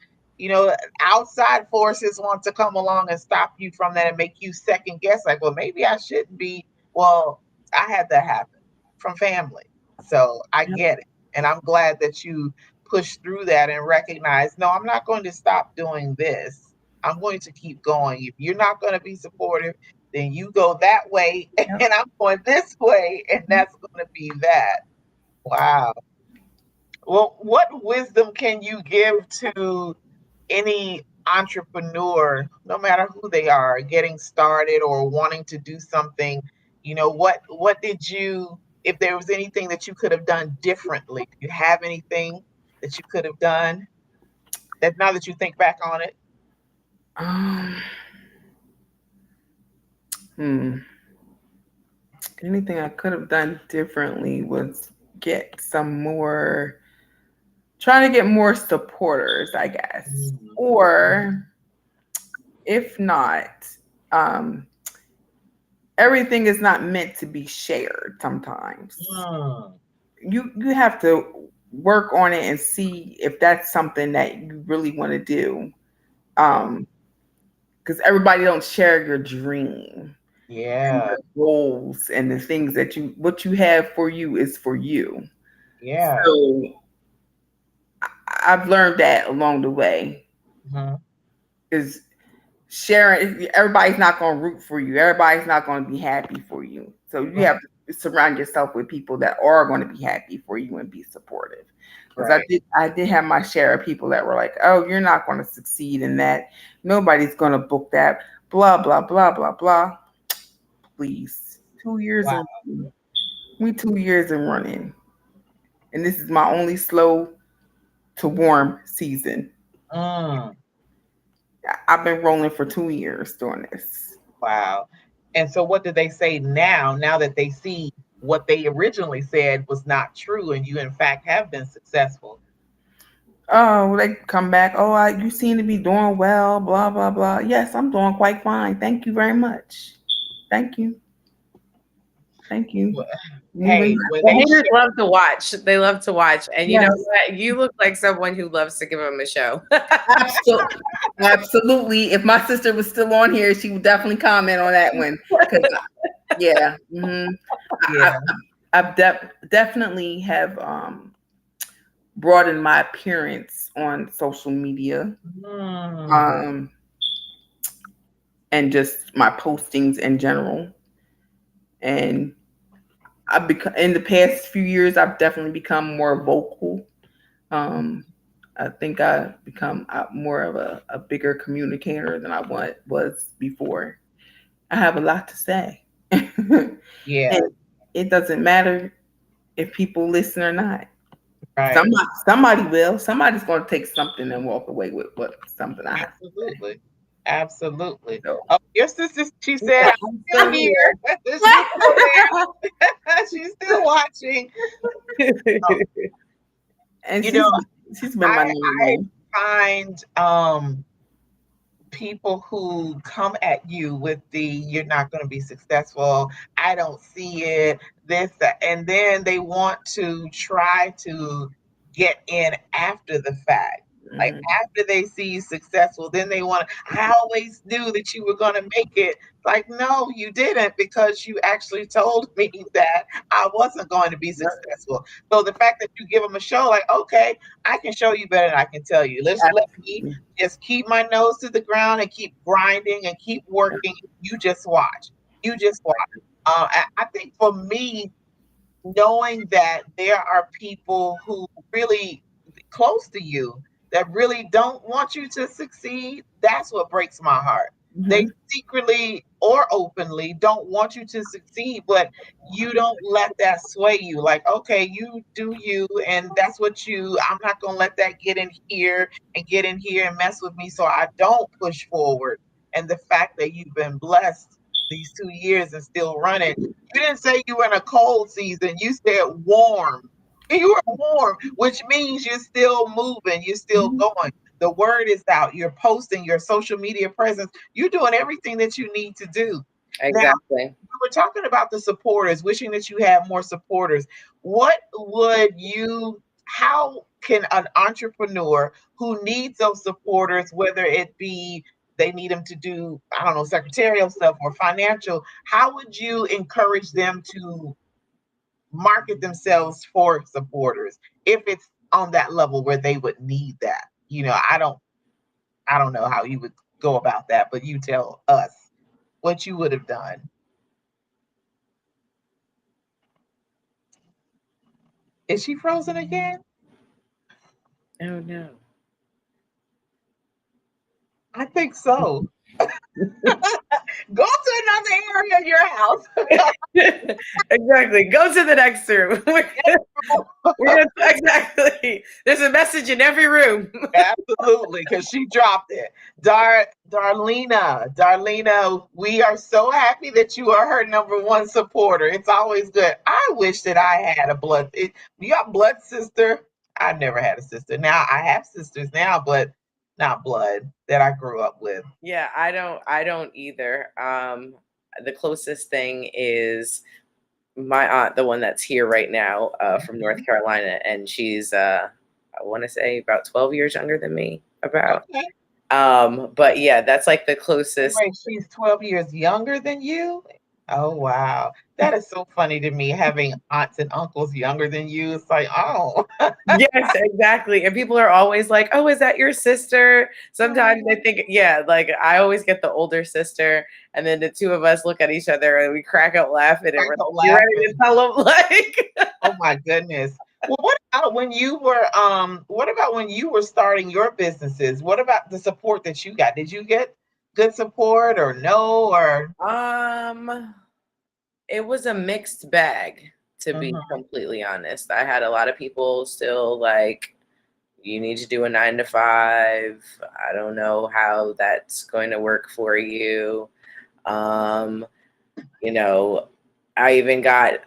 S3: outside forces want to come along and stop you from that and make you second guess. Like, well, maybe I shouldn't be. Well, I had that happen from family. So I get it. And I'm glad that you push through that and recognize, no, I'm not going to stop doing this. I'm going to keep going. If you're not going to be supportive, then you go that way, and
S4: Yep.
S3: I'm going this way, and that's going to be that. Wow. Well, what wisdom can you give to any entrepreneur, no matter who they are, getting started or wanting to do something? What did you, if there was anything that you could have done differently? Do you have anything that you could have done that, now that you think back on it?
S4: Um, hmm. Anything I could have done differently was get some more, trying to get more supporters, I guess.
S3: Mm,
S4: Or if not, um, everything is not meant to be shared sometimes.
S3: mm,
S4: You have to work on it and see if that's something that you really want to do. Because everybody don't share your dream and
S3: yeah,
S4: your goals and the things that what you have for you is for you.
S3: yeah.
S4: So I've learned that along the way
S3: Mhm.
S4: is sharing. Everybody's not going to root for you. Everybody's not going to be happy for you. So you
S3: Right,
S4: have to surround yourself with people that are going to be happy for you and be supportive. Because
S3: right.
S4: I did have my share of people that were like, "Oh, you're not going to succeed in that. Nobody's going to book that. Blah blah blah blah blah." Please, 2 years
S3: Wow.
S4: and we 2 years and running, and this is my only slow to warm season.
S3: Mm,
S4: I've been rolling for 2 years doing this.
S3: wow. And so what do they say now that they see what they originally said was not true, and you in fact have been successful?
S4: Oh, they come back. Oh, you seem to be doing well. Blah blah blah. Yes, I'm doing quite fine. Thank you very much. Thank you. Thank you.
S3: Well,
S4: Moving.
S3: hey, when
S2: The
S3: they
S2: haters
S3: share,
S2: love to watch. They love to watch. And you know
S4: Yes,
S2: what? You look like someone who loves to give them a show.
S4: absolutely. Absolutely. If my sister was still on here, she would definitely comment on that one. Cause yeah, I,
S3: yeah.
S4: I've definitely have broadened my appearance on social media,
S3: Mm,
S4: um, and just my postings in general. And I've become in the past few years, I've definitely become more vocal. Um, I think I've become more of a bigger communicator than was before. I have a lot to say. And
S3: yeah,
S4: it doesn't matter if people listen or not.
S3: right.
S4: Somebody will. Somebody's going to take something and walk away with what something I have to say.
S3: Absolutely. Absolutely.
S4: So
S3: Oh, your sister, she said,
S2: Yeah,
S3: I'm
S2: I'm
S3: still
S2: still
S3: here. She's still there. She's still watching. Oh,
S2: here.
S4: and
S3: you know,
S4: she's been my
S3: I
S4: number
S3: I
S4: one.
S3: find people who come at you with the, you're not going to be successful, I don't see it, this, that, and then they want to try to get in after the fact. Like,
S4: Mhm.
S3: after they see you successful, then they want to, I always knew that you were going to make it. Like, no, you didn't, because you actually told me that I wasn't going to be
S4: Yep.
S3: successful. So the fact that you give them a show, like, okay, I can show you better than I can tell you. Let me
S4: Absolutely.
S3: just keep my nose to the ground and keep grinding and keep working. You just watch. You just watch. I think for me, knowing that there are people who really close to you that really don't want you to succeed, that's what breaks my heart. They
S4: Mhm.
S3: secretly or openly don't want you to succeed, but you don't let that sway you. Like, okay, you do you, and that's what I'm not going to let that get in here and get in here and mess with me so I don't push forward. And the fact that you've been blessed these 2 years and still running, you didn't say you were in a cold season, you said warm. You were warm, which means you're still moving, you're still
S4: Mhm.
S3: going. The word is out, you're posting your social media presence, you're doing everything that you need to do. Now,
S2: Exactly.
S3: we were talking about the supporters, wishing that you had more supporters. How can an entrepreneur who needs those supporters, whether it be they need them to do, I don't know, secretarial stuff or financial, how would you encourage them to market themselves for supporters if it's on that level where they would need that? I don't know how you would go about that, but you tell us what you would have done. Is she frozen again?
S2: Oh no.
S3: I think so. Go to another area of your house.
S2: Exactly. Go to the next room. Exactly. There's a message in every room.
S3: Absolutely, because she dropped it. Darlena, we are so happy that you are her number one supporter. It's always good. I wish that I had you got blood sister. I never had a sister. Now I have sisters now, but not blood that I grew up with.
S2: Yeah, I don't either. The closest thing is my aunt, the one that's here right now, from North
S3: Mhm.
S2: Carolina, and she's I want to say about 12 years younger than me, about.
S3: Okay.
S2: But yeah, that's like the closest.
S3: Wait, she's 12 years younger than you? Oh, wow. That is so funny to me, having aunts and uncles younger than you. It's like, oh.
S2: Yes, exactly. And people are always like, "Oh, is that your sister?" Sometimes they think, yeah, like I always get the older sister, and then the two of us look at each other and we crack up laughing, and
S3: Crack
S2: we're like,
S3: up
S2: "You ready to
S3: laughing.
S2: tell them?" Like,
S3: Oh my goodness. Well, what about when you were starting your businesses? What about the support that you got? Did you get good support or no or
S2: um, it was a mixed bag, to be
S3: Mhm.
S2: completely honest. I had a lot of people still like, you need to do a 9 to 5. I don't know how that's going to work for you. Um, you know, I even got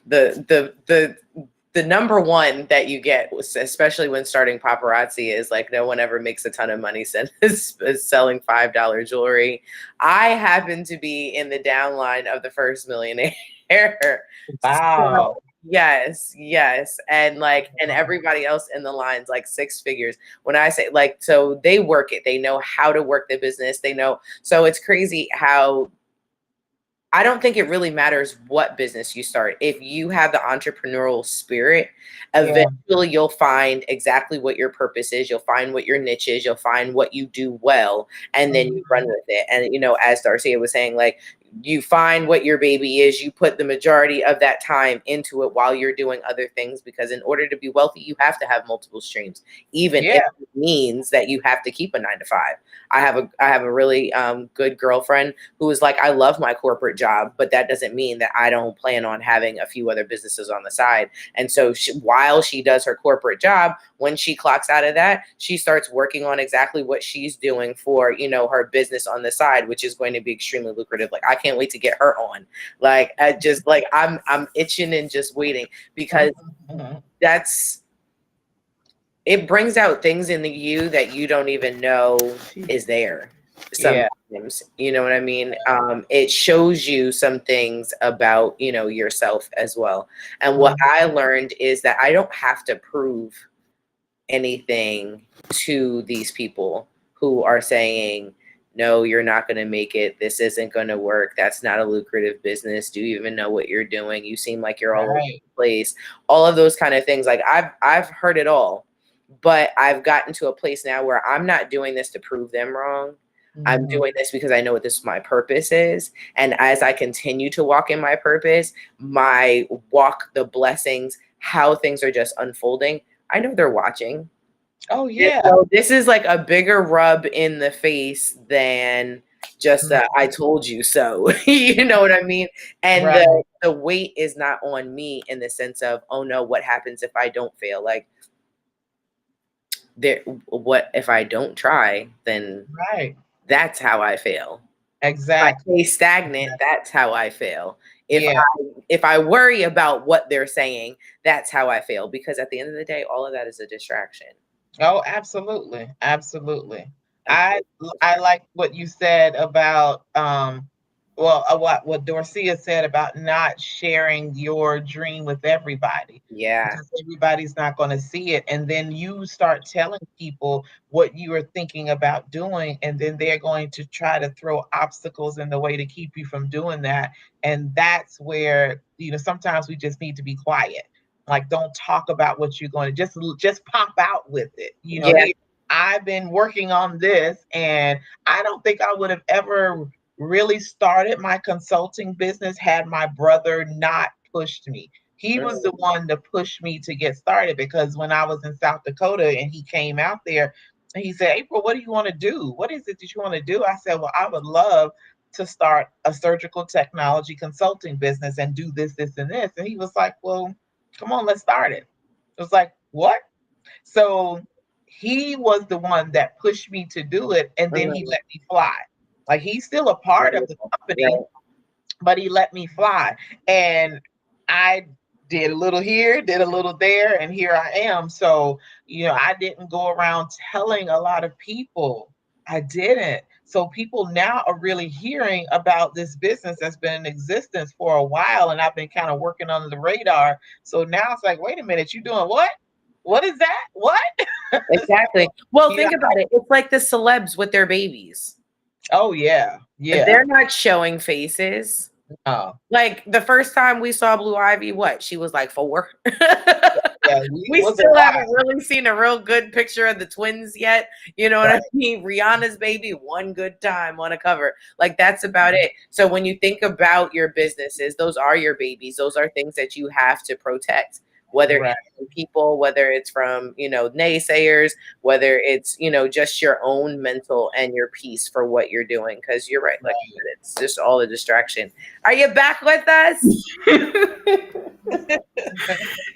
S2: the number one that you get, especially when starting paparazzi, is like no one ever makes a ton of money is selling $5 jewelry. I happen to be in the downline of the first millionaire. So
S3: Wow.
S2: yes, and like, and everybody else in the lines like six figures. When I say like, so they work it, they know how to work the business, they know. So it's crazy how I don't think it really matters what business you start. If you have the entrepreneurial spirit,
S3: Yeah.
S2: eventually you'll find exactly what your purpose is. You'll find what your niche is. You'll find what you do well, and then you run
S3: Mhm.
S2: with it. And, as Darcia was saying, like, you find what your baby is, you put the majority of that time into it while you're doing other things, because in order to be wealthy, you have to have multiple streams, even if
S3: Yeah.
S2: it means that you have to keep a 9 to 5. I have a really good girlfriend who was like, I love my corporate job, but that doesn't mean that I don't plan on having a few other businesses on the side. And so while she does her corporate job, when she clocks out of that, she starts working on exactly what she's doing for, her business on the side, which is going to be extremely lucrative. Like, I can't wait to get her on. Like, I just like, I'm itching and just waiting, because
S3: Mhm.
S2: that's, it brings out things in you that you don't even know is there
S3: Yeah.
S2: sometimes. You know what I mean? It shows you some things about, yourself as well. And what
S3: Mhm.
S2: I learned is that I don't have to prove anything to these people who are saying, no, you're not going to make it. This isn't going to work. That's not a lucrative business. Do you even know what you're doing? You seem like you're all over
S3: Right.
S2: the place. All of those kind of things. Like, I've heard it all, but I've gotten to a place now where I'm not doing this to prove them wrong. I'm
S3: Mhm.
S2: doing this because I know what this my purpose is. And as I continue to walk in my purpose, my walk, the blessings, how things are just unfolding, I know they're watching.
S3: Oh
S2: And
S3: yeah.
S2: so this is like a bigger rub in the face than just I told you so. You know what I mean? And
S3: Right.
S2: the weight is not on me in the sense of, oh no, what happens if I don't fail? Like, there, what if I don't try? Then
S3: Right.
S2: that's how I fail. If I
S3: Exactly.
S2: stay stagnant, that's how I fail.
S3: Yeah.
S2: If I worry about what they're saying, that's how I fail. Because at the end of the day, all of that is a distraction.
S3: Oh, absolutely. Absolutely.
S2: A
S3: I
S2: total
S3: I
S2: distraction.
S3: like what you said about well what Dorcia said about not sharing your dream with everybody
S2: Yeah.
S3: because everybody's not going to see it, and then you start telling people what you are thinking about doing, and then they're going to try to throw obstacles in the way to keep you from doing that. And that's where, sometimes we just need to be quiet. Like, don't talk about what you're going to, just pop out with it.
S2: Yeah.
S3: Here, I've been working on this, and I don't think I would have ever really started my consulting business had my brother not pushed me. He was the one to push me to get started, because when I was in South Dakota and he came out there, he said, April, what do you want to do? What is it that you want to do? I said, well, I would love to start a surgical technology consulting business and do this, this, and this. And he was like, well, come on, let's start it. It was like, what? So he was the one that pushed me to do it, and then he
S2: Mhm.
S3: let me fly. Like, he's still a part of the company,
S2: Right.
S3: but he let me fly. And I did a little here, did a little there, and here I am. So, I didn't go around telling a lot of people. I didn't. So people now are really hearing about this business that's been in existence for a while, and I've been kind of working under the radar. So now it's like, wait a minute, you doing what? What is that? What?
S2: Exactly. Well,
S3: Yeah.
S2: think about it. It's like the celebs with their babies.
S3: Oh yeah. Yeah.
S2: They're not showing faces.
S3: Oh,
S2: Like the first time we saw Blue Ivy, what? She was like 4.
S3: yeah. It
S2: We
S3: was a
S2: still haven't
S3: while.
S2: really seen a real good picture of the twins yet. You know what I
S3: Right.
S2: mean? Rihanna's baby, one good time on a cover. Like that's about it. So when you think about your businesses, those are your babies. Those are things that you have to protect, whether
S3: Right.
S2: it's from people, whether it's from, naysayers, whether it's, just your own mental and your peace for what you're doing. Cause you're right. Like you
S3: Right.
S2: said, it's just all a distraction. Are you back with us?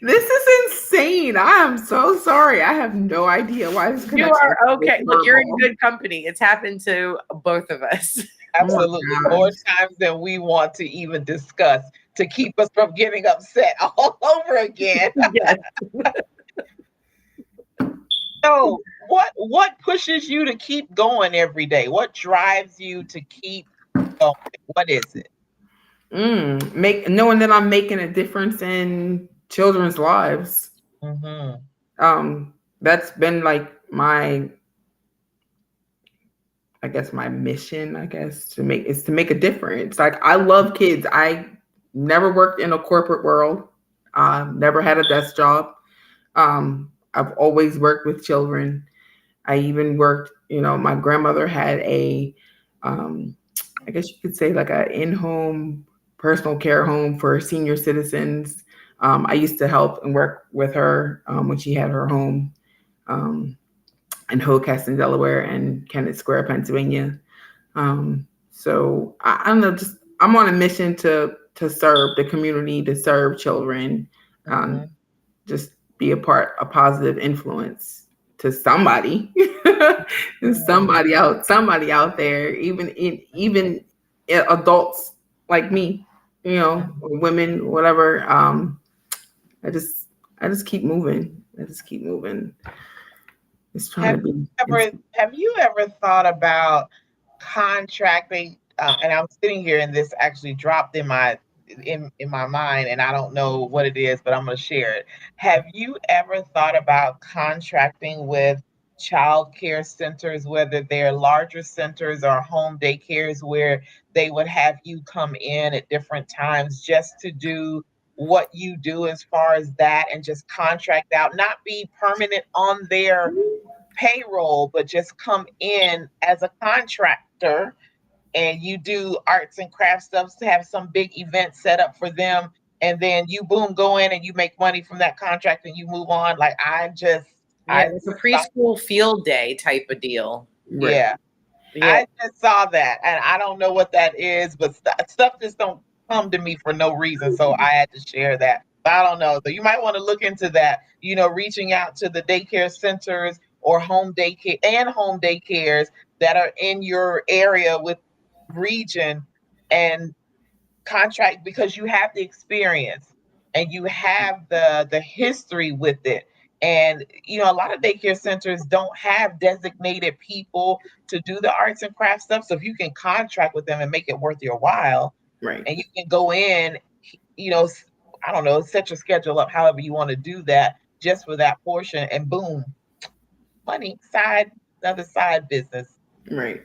S4: This is insane. I am so sorry. I have no idea why this
S2: You
S4: connection is
S2: are
S4: so
S2: okay. Look, you're in
S4: horrible.
S2: good company. It's happened to both of us.
S4: Oh my
S3: Absolutely. More
S4: gosh.
S3: times than we want to even discuss, to keep us from getting upset all over again.
S2: Yes.
S3: So, what pushes you to keep going every day? What drives you to keep going? What is it?
S4: Make knowing that I'm making a difference in children's lives.
S3: Hmm.
S4: That's been like my, I guess my mission, I guess, to make a difference. Like I love kids. I never worked in a corporate world. Never had a desk job. I've always worked with children. I even worked, my grandmother had um, I guess you could say like a in-home personal care home for senior citizens. I used to help and work with her when she had her home um, in Hocassin, Delaware, and Kennett Square, Pennsylvania. So I don't know, just I'm on a mission to serve the community, to serve children, um,
S3: Hmm.
S4: just be a positive influence to somebody, to somebody out there, even adults like me, or women, whatever. I just I just keep moving. I just keep moving. Just trying
S3: Have
S4: to be.
S3: have you ever thought about contracting? And I'm sitting here, and this actually dropped in my mind, and I don't know what it is, but I'm going to share it. Have you ever thought about contracting with child care centers, whether they're larger centers or home daycares, where they would have you come in at different times just to do what you do as far as that, and just contract out, not be permanent on their payroll, but just come in as a contractor, and you do arts and crafts stuff to have some big event set up for them, and then you boom go in and you make money from that contract and you move on. Like,
S2: Yeah,
S3: I
S2: like a
S3: thought,
S2: preschool field day type of deal.
S4: Right.
S3: yeah,
S2: Yeah.
S3: I just saw that, and I don't know what that is, but stuff just don't come to me for no reason. So I had to share that. But I don't know. So you might want to look into that. Reaching out to the daycare centers or home daycares that are in your area with region, and contract, because you have the experience and you have the history with it. And a lot of daycare centers don't have designated people to do the arts and crafts stuff, so if you can contract with them and make it worth your while,
S4: Right.
S3: and you can go in, you know I don't know, set your schedule up however you want to do that, just for that portion, and boom, money, another side business.
S4: Right.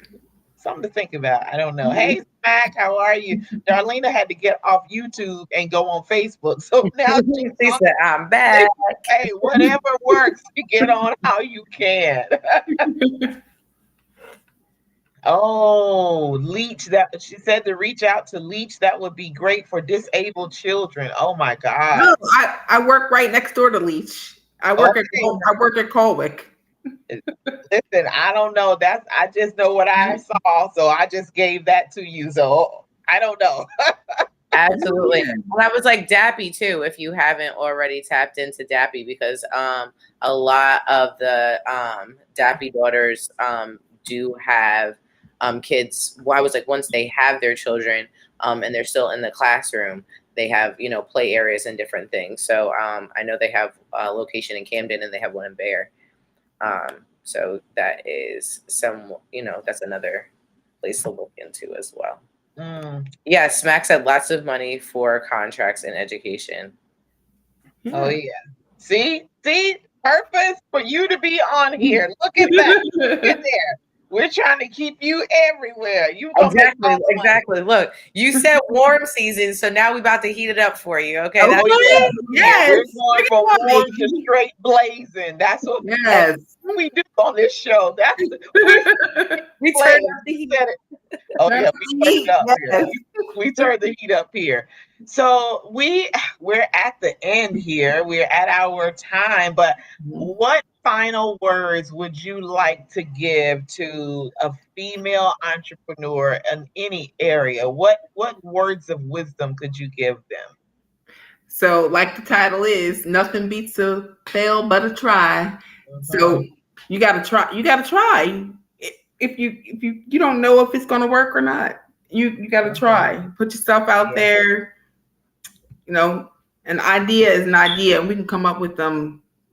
S3: Something to think about. I don't know. Hey, Smack, how are you? Darlena had to get off YouTube and go on Facebook. So now she's
S2: She
S3: on.
S2: said, I'm back.
S3: Hey, whatever works, you get on how you can. Oh, Leach, that she said to reach out to Leach. That would be great for disabled children. Oh my God.
S4: No, I work right next door to Leach. I work at
S3: Okay.
S4: I work at Colwick.
S3: Listen, I don't know. I just know what I saw, so I just gave that to you. So I don't know.
S2: Absolutely.
S4: Yeah.
S2: And I was like Dappy too, if you haven't already tapped into Dappy, because a lot of the Dappy daughters do have kids. Well, I was like, once they have their children and they're still in the classroom, they have, play areas and different things. So I know they have a location in Camden and they have one in Bear. So that is that's another place to look into as well. Yeah, Smack said lots of money for contracts in education.
S3: Oh yeah. See, purpose for you to be on here. Look at that. Look at there. We're trying to keep you everywhere. You
S2: Exactly. Look, you said warm season, so now we're about to heat it up for you. Okay.
S4: Oh,
S2: That's
S4: yeah.
S3: Yes. We're going from
S4: Look at
S3: warm
S4: me.
S3: to straight blazing. That's what
S4: Yes.
S3: we do on this show.
S2: we turn up the heat.
S3: Oh yeah, we turned up here. We turned the heat up here. So we're at the end here. We're at our time, but what final words would you like to give to a female entrepreneur in any area? What words of wisdom could you give them?
S4: So, like the title is, nothing beats a fail but a try. So you gotta try. You gotta try. If you don't know if it's gonna work or not, you gotta try. Put yourself out there. An idea is an idea, and we can come up with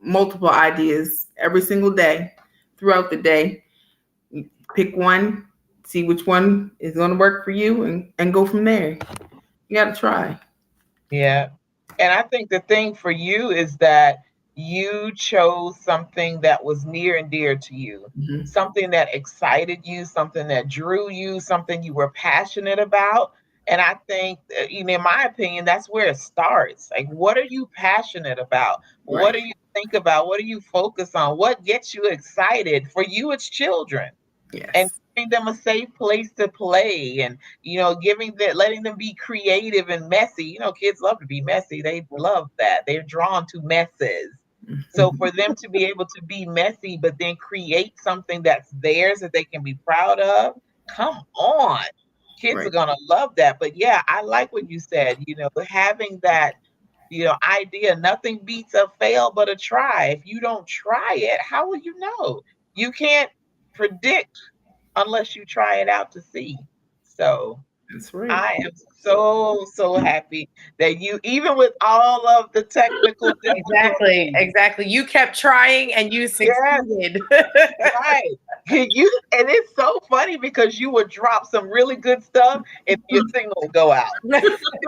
S4: multiple ideas every single day throughout the day. You pick one, see which one is gonna work for you, and go from there. You gotta try.
S3: Yeah. And I think the thing for you is that you chose something that was near and dear to you, something that excited you, something that drew you, something you were passionate about. And I think, in my opinion, that's where it starts. Like, what are you passionate about?
S4: Right.
S3: What do you think about? What do you focus on? What gets you excited? For you, it's children.
S4: Yes.
S3: And giving them a safe place to play, and letting them be creative and messy. Kids love to be messy. They love that. They're drawn to messes. So for them to be able to be messy, but then create something that's theirs that they can be proud of, come on. Kids are gonna love that. But yeah, I like what you said, having that, idea. Nothing beats a fail but a try. If you don't try it, how will you know? You can't predict unless you try it out to see. So
S4: That's right.
S3: I am so happy that you, even with all of the technical difficulties,
S2: Exactly. You kept trying and you succeeded.
S3: right. And it's so funny because you would drop some really good stuff and your signal would go out. And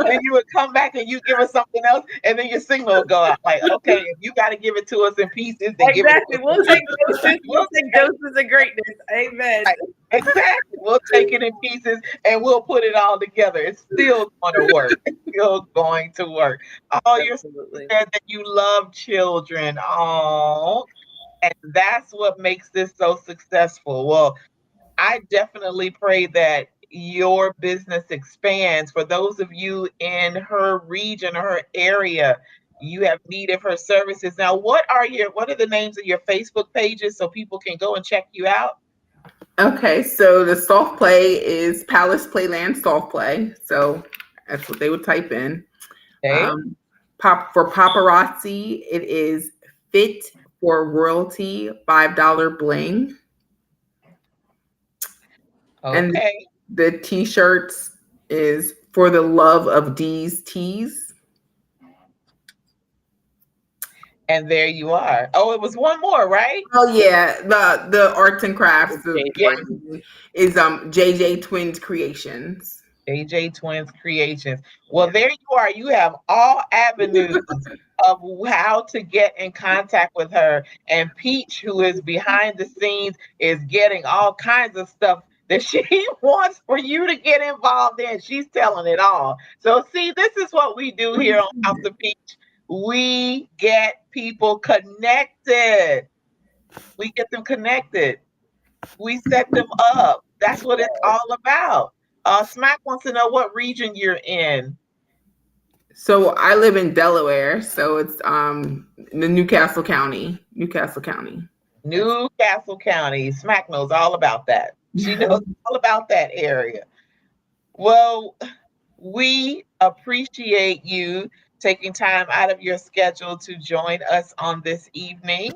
S3: then you would come back and you give us something else, and then your signal would go out. Like, okay, if you got to give it to us in pieces, then give it to us.
S2: We'll take doses. We'll take doses of greatness. Amen.
S3: Right. Exactly. We'll take it in pieces and we'll put it all together. It's still going to work. It's still going to work. Oh, you said that you love children. Oh, and that's what makes this so successful. Well, I definitely pray that your business expands. For those of you in her region or her area, you have need of her services. Now, what are the names of your Facebook pages so people can go and check you out?
S4: Okay, so the soft play is Palace Playland soft play. So that's what they would type in.
S3: Okay.
S4: Pop for paparazzi, it is fit for royalty, $5 bling. And
S3: Okay.
S4: the t-shirts is for the love of D's tees.
S3: And there you are. Oh, it was one more, right?
S4: Oh yeah, the arts and crafts
S3: Yeah.
S4: is JJ Twins Creations.
S3: AJ Twins Creations. Well, there you are. You have all avenues of how to get in contact with her. And Peach, who is behind the scenes, is getting all kinds of stuff that she wants for you to get involved in. She's telling it all. So, see, this is what we do here on House of Peach. We get people connected. We get them connected. We set them up. That's what it's all about. Smack wants to know what region you're in.
S4: So I live in Delaware, so it's the Newcastle County. Newcastle County.
S3: Newcastle County. Smack knows all about that. She knows all about that area. Well, we appreciate you taking time out of your schedule to join us on this evening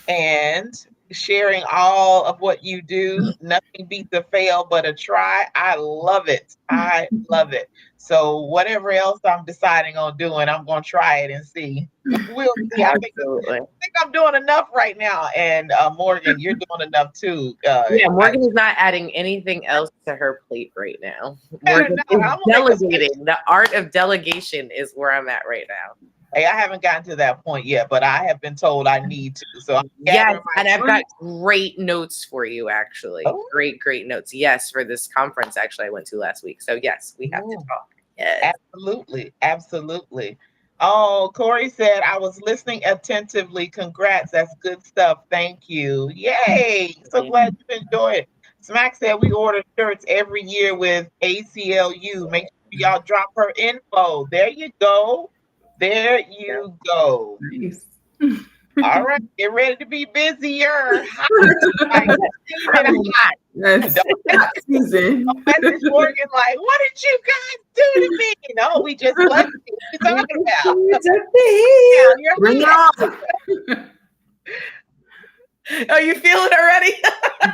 S3: and sharing all of what you do. Nothing beats a fail but a try. I love it. I love it. So whatever else I'm deciding on doing, I'm going to try it and see. We'll see.
S2: Absolutely.
S3: I think I'm doing enough right now. And Morgan, you're doing enough too.
S2: Yeah, Morgan is not adding anything else to her plate right now. Morgan
S3: I'm
S2: is
S3: gonna make a
S2: delegating. The art of delegation is where I'm at right now.
S3: Hey, I haven't gotten to that point yet, but I have been told I need to. So I'm
S2: Yes,
S3: gathering my
S2: and I've got
S3: troops.
S2: great notes for you, actually.
S3: Oh.
S2: Great notes. Yes, for this conference, actually, I went to last week. So, yes, we have to
S3: Oh.
S2: talk. Yes.
S3: Absolutely. Oh, Corey said, I was listening attentively. Congrats. That's good stuff. Thank you. Yay. So glad you enjoyed it. Smack said we order shirts every year with ACLU. Make sure y'all drop her info. There you go. There you go.
S4: Nice.
S3: All right. Get ready to be busier. Hot. Like, steaming hot.
S4: Yes. Hot season.
S3: Message Morgan like, what did you guys do to me? No, we just left you. What you talking about? Down your
S4: Bring it
S3: head.
S4: on.
S2: Oh, you feel it already?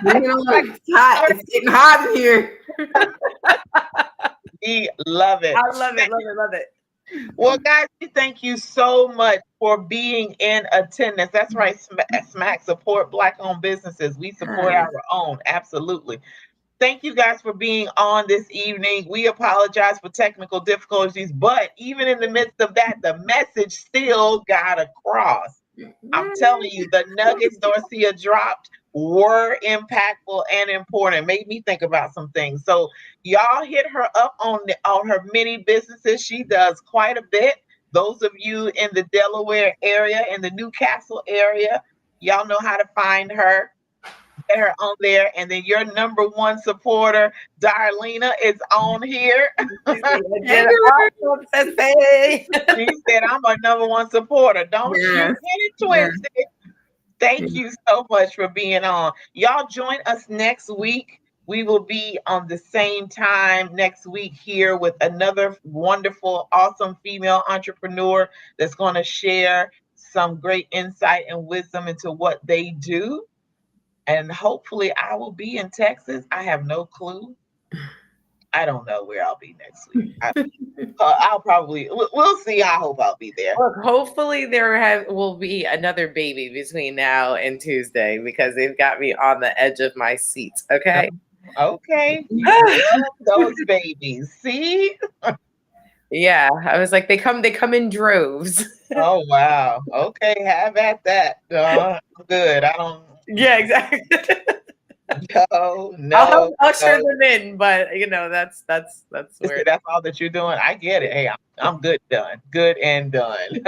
S4: Bring it on. It's hot. It's getting hot in here.
S3: We love it.
S2: I love it.
S3: Well, guys, we thank you so much for being in attendance. That's right, Smack support Black-owned businesses. We support our own. Absolutely. Thank you guys for being on this evening. We apologize for technical difficulties, but even in the midst of that, the message still got across. I'm telling you, the nuggets Dorcia dropped were impactful and important. Made me think about some things. So y'all hit her up on her many businesses. She does quite a bit. Those of you in the Delaware area, in the Newcastle area, y'all know how to find her. Get her on there, and then your number one supporter, Darlena, is on here. She said, I'm a number one supporter. Don't you get it twisted. Thank you so much for being on. Y'all join us next week. We will be on the same time next week here with another wonderful, awesome female entrepreneur that's going to share some great insight and wisdom into what they do. And hopefully I will be in Texas. I have no clue. I don't know where I'll be next week. I'll probably, we'll see. I hope I'll be there.
S2: Look, hopefully will be another baby between now and Tuesday because they've got me on the edge of my seat. Okay.
S3: Okay. You love those babies. See?
S2: Yeah. I was like, they come in droves.
S3: Oh, wow. Okay. Have at that. Good. I don't.
S2: Yeah, exactly.
S3: No.
S2: I'll usher them in, but that's where
S3: that's all that you're doing. I get it. Hey, I'm good and done.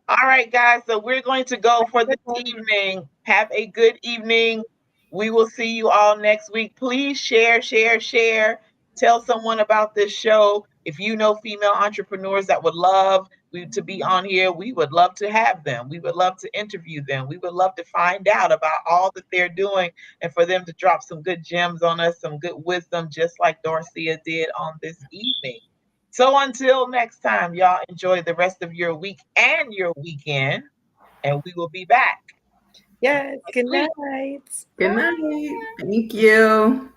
S3: All right, guys. So we're going to go for this evening. Have a good evening. We will see you all next week. Please share. Tell someone about this show. If you know female entrepreneurs that would love to be on here, we would love to have them. We would love to interview them. We would love to find out about all that they're doing and for them to drop some good gems on us, some good wisdom, just like Dorcia did on this evening. So until next time, y'all enjoy the rest of your week and your weekend, and we will be back.
S2: Yes. Good
S3: Next week.
S2: night.
S4: Good night. Thank you.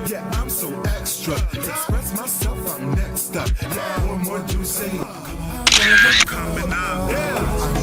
S1: Yeah, I'm so extra. Express myself, I'm next up. Yeah, what more do you say? Coming up. Yeah.